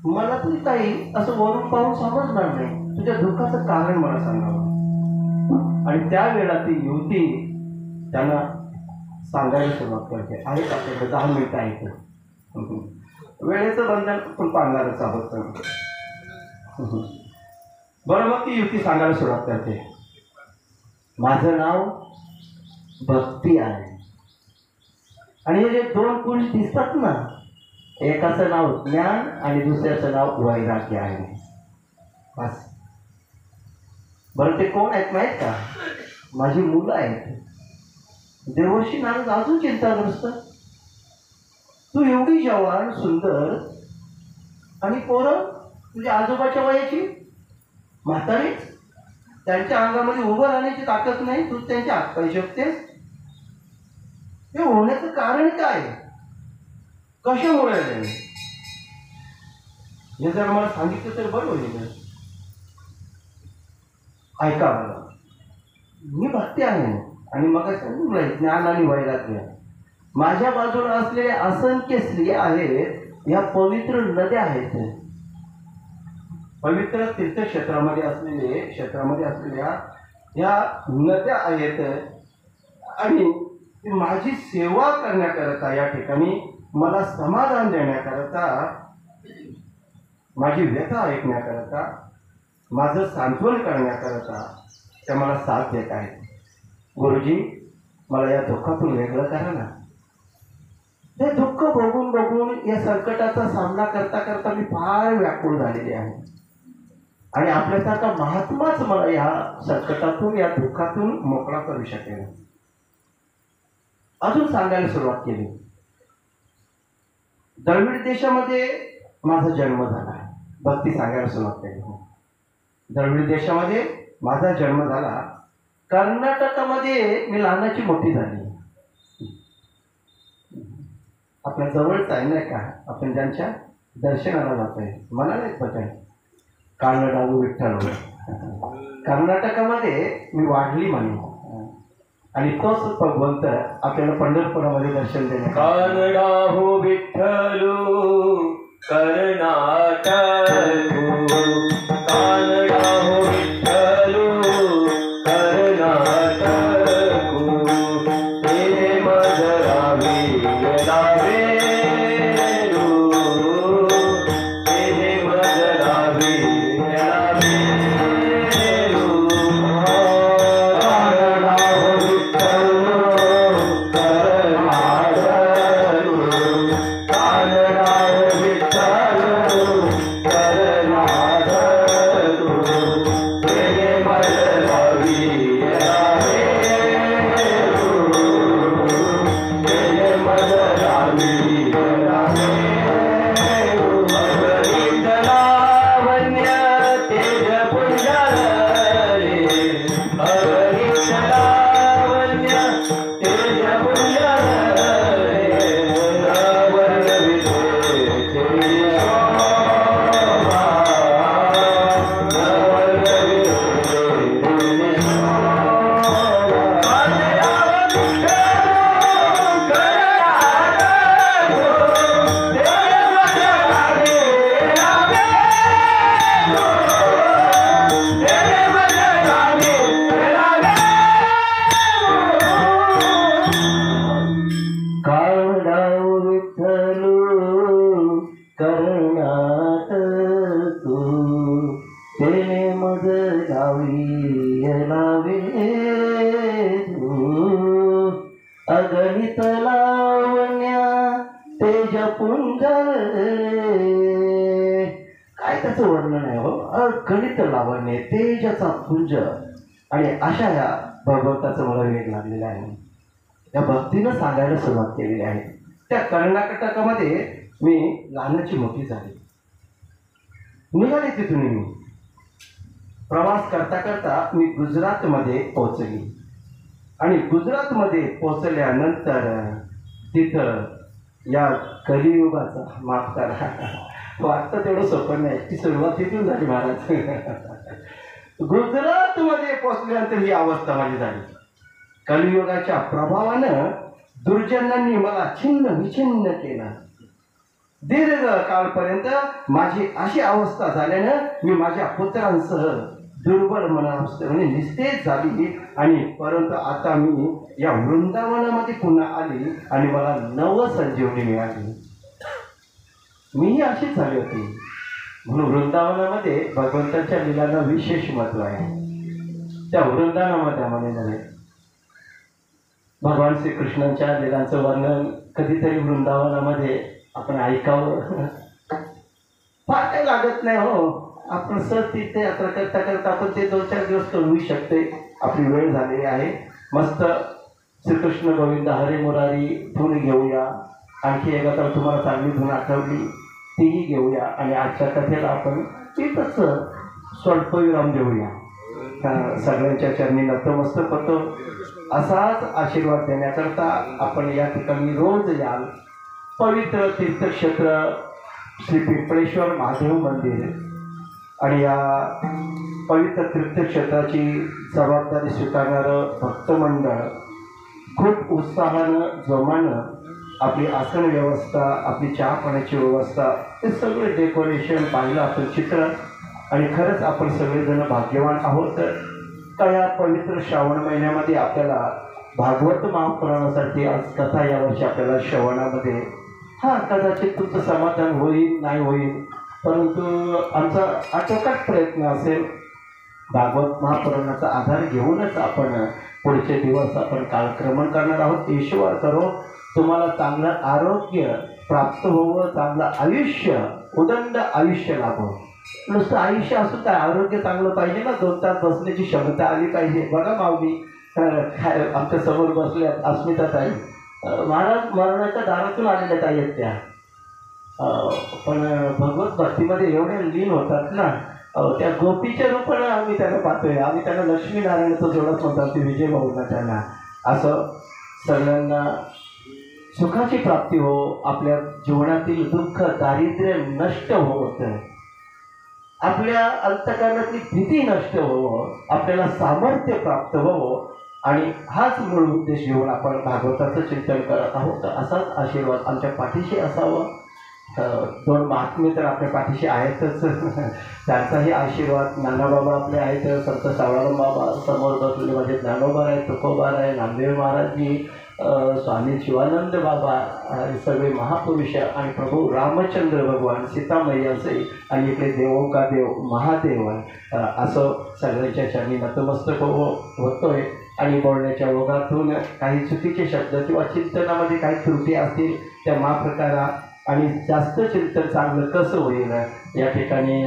S1: मला तरी काही असं वरून पाहून समजणार नाही. तुझ्या दुःखाचं कारण मला सांगावं. आणि त्यावेळेला ती युवती त्यांना सांगायला सुरुवात करते. आहेत आपल्याकडे 10 मिनिटं आहेत. वेळेचं बंधन पण पाळणारच आहोत. बरं, मग ती युवती सांगायला सुरुवात करते, माझं नाव भक्ती आहे. आणि हे जे 2 पुरुष दिसतात ना, एकाचं नाव ज्ञान आणि दुसऱ्याचं नाव वैराग्य आहे. बस. बरं, ते कोण आहेत माहीत का? माझी मुलं आहेत. देवर्षी नारद अजून चिंताग्रस्त, तू एवढी जवान सुंदर आणि पोरं तुझ्या आजोबाच्या वयाची म्हातारी, त्यांच्या अंगामध्ये उभं राहण्याची ताकद नाही, तू त्यांचे हातपाय शकतेस. हे होण्याचं कारण काय, कशामुळे? हे जर मला सांगितलं तर बरं होईल. ऐका मला, मी भक्ती आहे आणि मग सांगितलं ज्ञान आणि वैराग्य. माझ्या बाजूला असलेल्या असंख्य स्त्रिया आहेत, या पवित्र नद्या आहेत, पवित्र तीर्थक्षेत्रामध्ये असलेल्या या नद्या आहेत. आणि माझी सेवा करण्याकरता, या ठिकाणी मला समाधान देण्याकरता, माझी व्यथा ऐकण्याकरता, माझं सांत्वन करण्याकरता त्या मला साथ देत आहेत. गुरुजी, मला या दुःखातून वेगळं करा ना. हे दुःख बघून बघून या संकटाचा सामना करता करता मी फार व्याकुळ झालेले आहे. आणि आपल्यासारखा महात्माच मला या संकटातून, या दुःखातून मोकळा करू शकेल. अजून सांगायला सुरुवात केली. द्रविड देशामध्ये माझा जन्म झाला, भक्ती सांगायला सुरुवात केली. द्रविड देशामध्ये माझा जन्म झाला. कर्नाटकामध्ये मी लहानाची मोठी झाली. आपल्या जवळच आहे नाही का, आपण ज्यांच्या दर्शनाला जातोय, म्हणाले भजन कानडाऊ विठ्ठल. कर्नाटकामध्ये मी वाढली म्हणे, आणि तोच भगवंत आपल्याला पंढरपुरामध्ये दर्शन देणे.
S2: कानडाऊ विठ्ठलू कर्नाटक, कानडाऊ विठ्ठलू कर्नाटक, ते मजरावी लावे
S1: अगणित लावण्या तेज पुंज. काय त्याचं वर्णन आहे हो, अगणित लावण्य तेजाचा पुंज. आणि अशा या भगवंताचं मला वेग लागलेला आहे. या भक्तीनं सांगायला सुरुवात केलेली आहे. त्या कर्नाटकामध्ये मी लहानाची मोठी झाली. निघाले तिथून मी प्रवास करता करता मी गुजरातमध्ये पोहोचली. आणि गुजरातमध्ये पोहोचल्यानंतर तिथं या कलियुगाचा, माफ करा वाटतं तेवढं सोपं नाही, ती सुरुवात तिथून झाली महाराज. गुजरातमध्ये पोहोचल्यानंतर ही अवस्था माझी झाली. कलियुगाच्या प्रभावानं दुर्जनांनी मला छिन्न विछिन्न केलं. दीर्घ काळपर्यंत माझी अशी अवस्था झाल्यानं मी माझ्या पुत्रांसह दुर्बल म्हणजे निस्तेज झाली. आणि परंतु आता मी या वृंदावनामध्ये पुन्हा आली आणि मला नवसंजीवनी मिळाली. मीही अशीच झाली होती. म्हणून वृंदावनामध्ये भगवंताच्या लीलांना विशेष महत्व आहे. त्या वृंदावनामध्ये म्हणे भगवान श्रीकृष्णांच्या लीलांचं वर्णन कधीतरी वृंदावनामध्ये आपण ऐकावं. फार काही लागत नाही हो, आपण सर तिथे यात्रा करता करता आपण ते 2-4 दिवस करू शकते. आपली वेळ झालेली आहे. मस्त श्रीकृष्ण गोविंद हरे मुरारी धून घेऊया, आणखी एकदा तर तुम्हाला चांगली धून आठवली तीही घेऊया आणि आजच्या कथेला आपण तिथंच स्वल्पविराम देऊया. सगळ्यांच्या चरणी नतमस्तक होतो. असाच आशीर्वाद देण्याकरता आपण या ठिकाणी रोज याल. पवित्र तीर्थक्षेत्र श्री पिंपळेश्वर महादेव मंदिर आणि या पवित्र तीर्थक्षेत्राची जबाबदारी स्वीकारणारं भक्तमंडळ खूप उत्साहानं जोमानं आपली आसन व्यवस्था, आपली चहा पाण्याची व्यवस्था, हे सगळे डेकोरेशन पाहिलं आपण चित्र आणि खरंच आपण सगळेजण भाग्यवान आहोत. तर या पवित्र श्रावण महिन्यामध्ये आपल्याला भागवत महापुराणासाठी आज कथा यावर्षी आपल्याला श्रवणामध्ये कदाचित तुमचं समाधान होईल नाही होईल, परंतु आमचा आटोकाट प्रयत्न असेल भागवत महापुराणाचा आधार घेऊनच आपण पुढचे दिवस आपण कालक्रमण करणार आहोत. ईश्वर करो तुम्हाला चांगलं आरोग्य प्राप्त होवं, चांगलं आयुष्य, उदंड आयुष्य लाभो. नुसतं आयुष्य असं काय, आरोग्य चांगलं पाहिजे ना, 2 तास बसण्याची क्षमता आली पाहिजे. बघा माऊली आमच्या समोर बसल्यात अस्मिता ताई, महाराज मरणाच्या दारातून आलेल्या ताई आहेत त्या, पण भगवत भक्तीमध्ये एवढे लीन होतात ना, त्या गोपीच्या रूपानं आम्ही त्यांना पाहतोय. आम्ही त्यांना लक्ष्मीनारायणाचं जोडत म्हणतात, ते विजय भाऊंना त्यांना. असं सगळ्यांना सुखाची प्राप्ती हो, आपल्या जीवनातील दुःख दारिद्र्य नष्ट होत, आपल्या अंतःकरणातली भीती नष्ट व्हावं, आपल्याला सामर्थ्य प्राप्त व्हावं आणि हाच मूळ उद्देश घेऊन आपण भागवताचं चिंतन करत आहोत. असाच आशीर्वाद आमच्या पाठीशी असावा. 2 महात्मे तर आपल्या पाठीशी आहेतच, त्यांचाही आशीर्वाद. ज्ञानोबाबा आपले आहेत, संत सावळाराम बाबा समोर बसलेले माझे ज्ञानोबा आहे, तुकोबा आहे, नामदेव महाराजजी, स्वामी शिवानंद बाबा, सगळे महापुरुष आणि प्रभू रामचंद्र भगवान, सीतामय्या असे आणि इकडे देवो का देव महादेव, असं सगळ्यांच्या चरणी नतमस्तक होतोय. आणि बोलण्याच्या ओघातून काही चुकीचे शब्द किंवा चिंतनामध्ये काही त्रुटी असतील त्या माफ करा आणि जास्त चिंतन चांगलं कसं होईल या ठिकाणी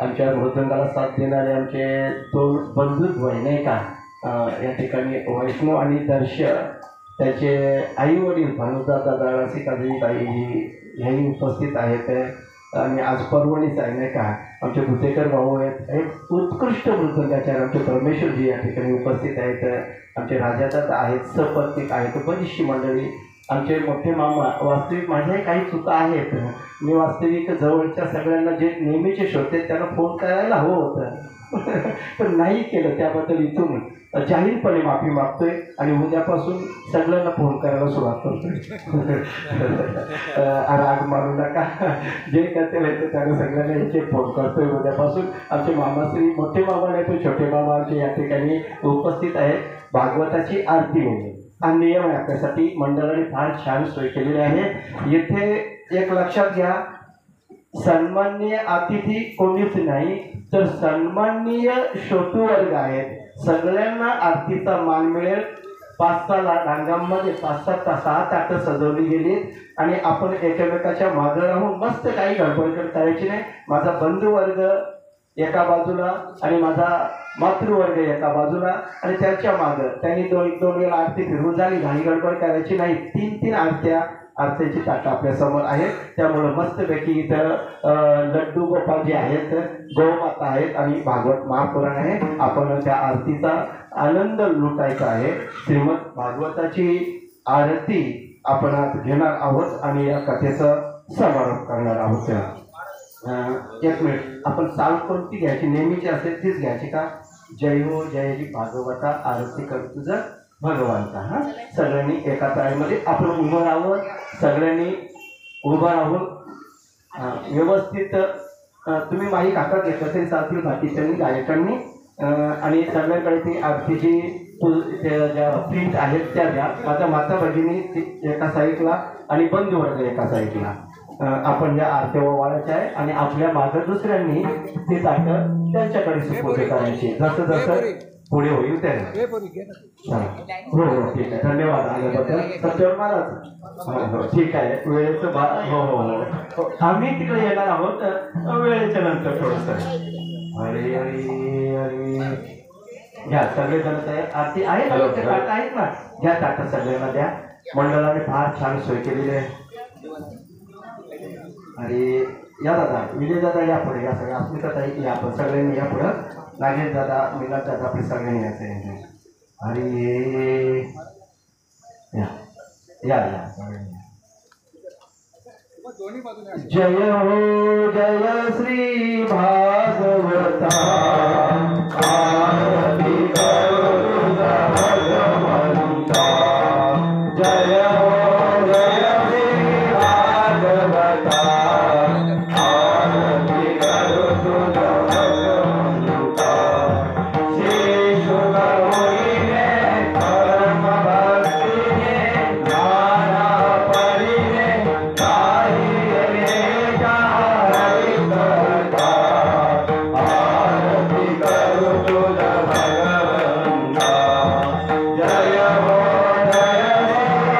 S1: आमच्या मृदंगाला साथ देणारे आमचे 2 बंधूच वय नाही का, या ठिकाणी वैष्णव आणि दर्श, त्याचे आई वडील भानुदादा दाळासी ताई ह्याही उपस्थित आहेत. आणि आज पर्वणीच आहे नाही का, आमचे भुतेकर भाऊ आहेत, एक उत्कृष्ट मृदंगाचार्य आमचे परमेश्वरजी या ठिकाणी उपस्थित आहेत. आमचे राजादादा आहेत, सपत्निक आहेत, बरीचशी मंडळी, आमचे मोठे मामा. वास्तविक माझ्याही काही चुका आहेत, मी वास्तविक जवळच्या सगळ्यांना जे नेहमीचे श्रोते त्यांना फोन करायला हवं होतं पण नाही केलं, त्याबद्दल इथून जाहीरपणे माफी मागतोय आणि उद्यापासून सगळ्यांना फोन करायला सुरुवात करतोय. राग मारू नका, जे करतील ते त्यांना सगळ्यांना याचे फोन करतोय उद्यापासून. आमचे मामाश्री मोठे मामा नाही तर छोटे मामा आमचे या ठिकाणी उपस्थित आहेत. भागवताची आरती होईल हा नियम आहे आपल्यासाठी, मंडळाने फार छान सोय केलेली आहे. येथे एक लक्षात घ्या, सन्माननीय अतिथी कोणीच नाही तर सन्माननीय श्रोतृवर्ग आहेत. सगळ्यांना आरतीचा मान मिळेल. 5-6 रांगांमध्ये 5-7 ताटं सजवली गेली आणि आपण एकमेकाच्या मागं राहून मस्त काही गडबड करायची नाही. माझा बंधुवर्ग एका बाजूला आणि माझा मातृवर्ग एका बाजूला आणि त्यांच्या मागं त्यांनी 2 वेळा आरती फिरवून झाली, घाई गडबड करायची नाही. 3 आरतीची ताटं आपल्यासमोर आहेत. त्यामुळं मस्तपैकी इथं लड्डू गोपाल जे आहेत, गौमाता आहेत आणि भागवत महापुराण आहे. आपण त्या आरतीचा आनंद लुटायचा आहे. श्रीमद भागवताची आरती आपण आज घेणार आहोत आणि या कथेचा समारोप करणार आहोत. 1 मिनिट, आपण चाल कोणती घ्यायची, नेहमीची असेल तीच घ्यायची का? जय हो जय जी भागवता आरती कर तुझं भगवंता. सगळ्यांनी एका ताळीमध्ये आपण उभं राहावं. सगळ्यांनी उभं राहून व्यवस्थित तुम्ही माईक हातात घेतलं तरी चालतील, बाकीच्यांनी गायकांनी, आणि सगळ्यांकडे ती आरतीची ज्या प्रिंट आहेत त्या द्या. माझ्या माता भगिनी एका साईडला आणि बंधुवर्ग एका साईडला. आपण या आरत्या ओवाळायच्या आहे आणि आपल्या मागं दुसऱ्यांनी ती ताटं त्यांच्याकडे सुपूर्द करायची. जसं जसं पुढे होईल त्याला. हो ठीक आहे, धन्यवाद आल्याबद्दल. सत्यवर महाराज ठीक आहे, वेळेचं हो आम्ही तिकडे येणार आहोत वेळेच्या नंतर थोडंसं. अरे अरे अरे घ्या सगळेजण तयार. आरती आहेत ना, घ्या ताटं सगळ्यांना द्या. मंडळाने फार छान सोय केलेली आहे. अरे या दादा, विजय दादा या पुढे, या सगळ्या अस्मिता ताई या आपण सगळ्यांनी या पुढं, नागेश दादा, मिनाथ दादा, आपले सगळ्यांनी यायचं आहे. अरे या या या सगळ्यांनी. जय हो जय श्री भागवता, आरती करो तुझा भगवंता. जय हो जय श्री भागवता, आरती करो तुझा भगवंता. श्री शुभ होईने परम भक्तीने, नाना परीने काही वेदा हरिकथा. आरती करो तुझा भगवंता. जय हो जय श्री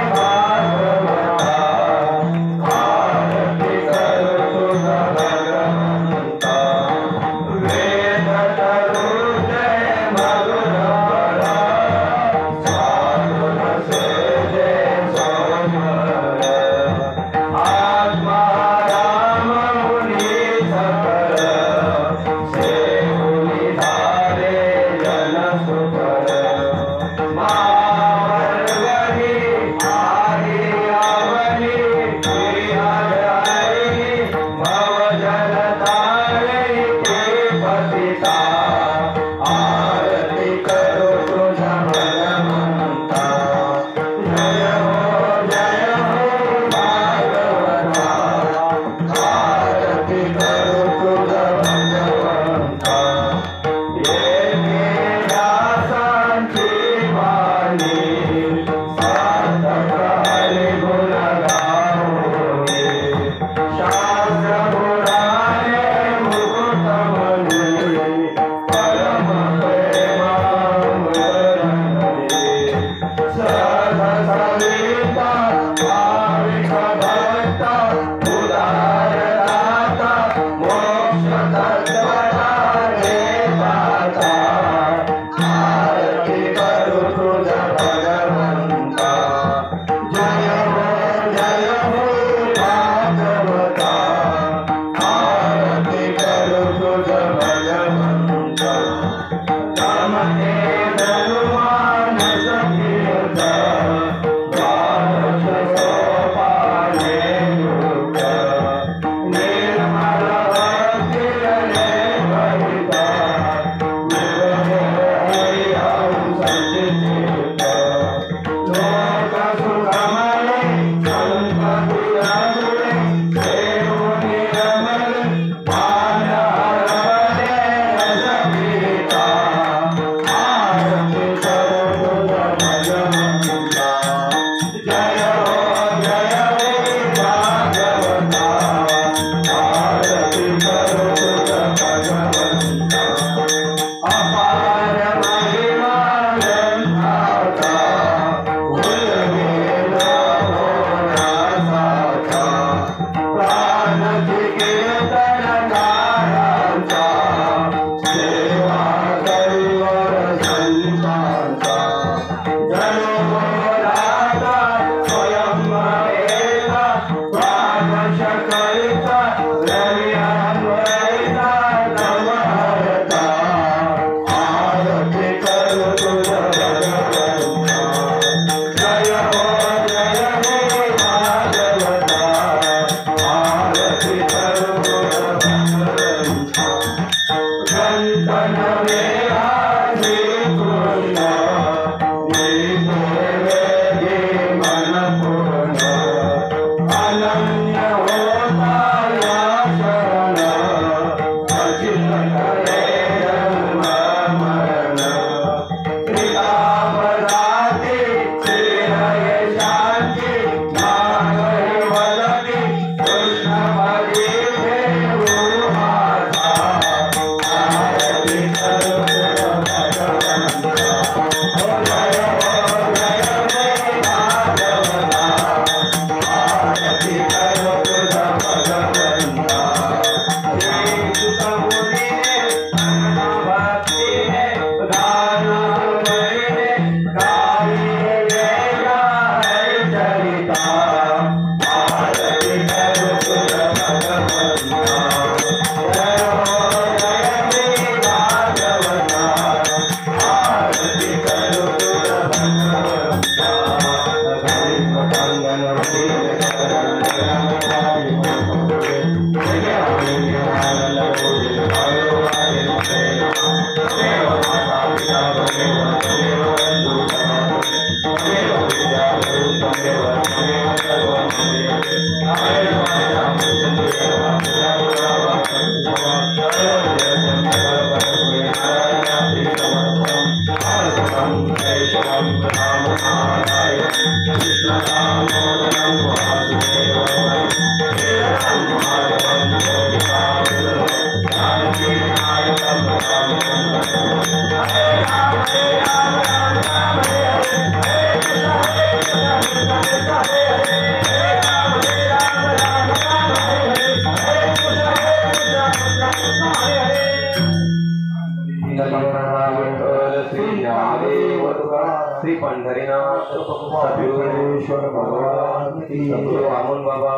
S2: श्री पंढरीनाथ सद्गुरुश्वर भगवान सद्गुरु वामन बाबा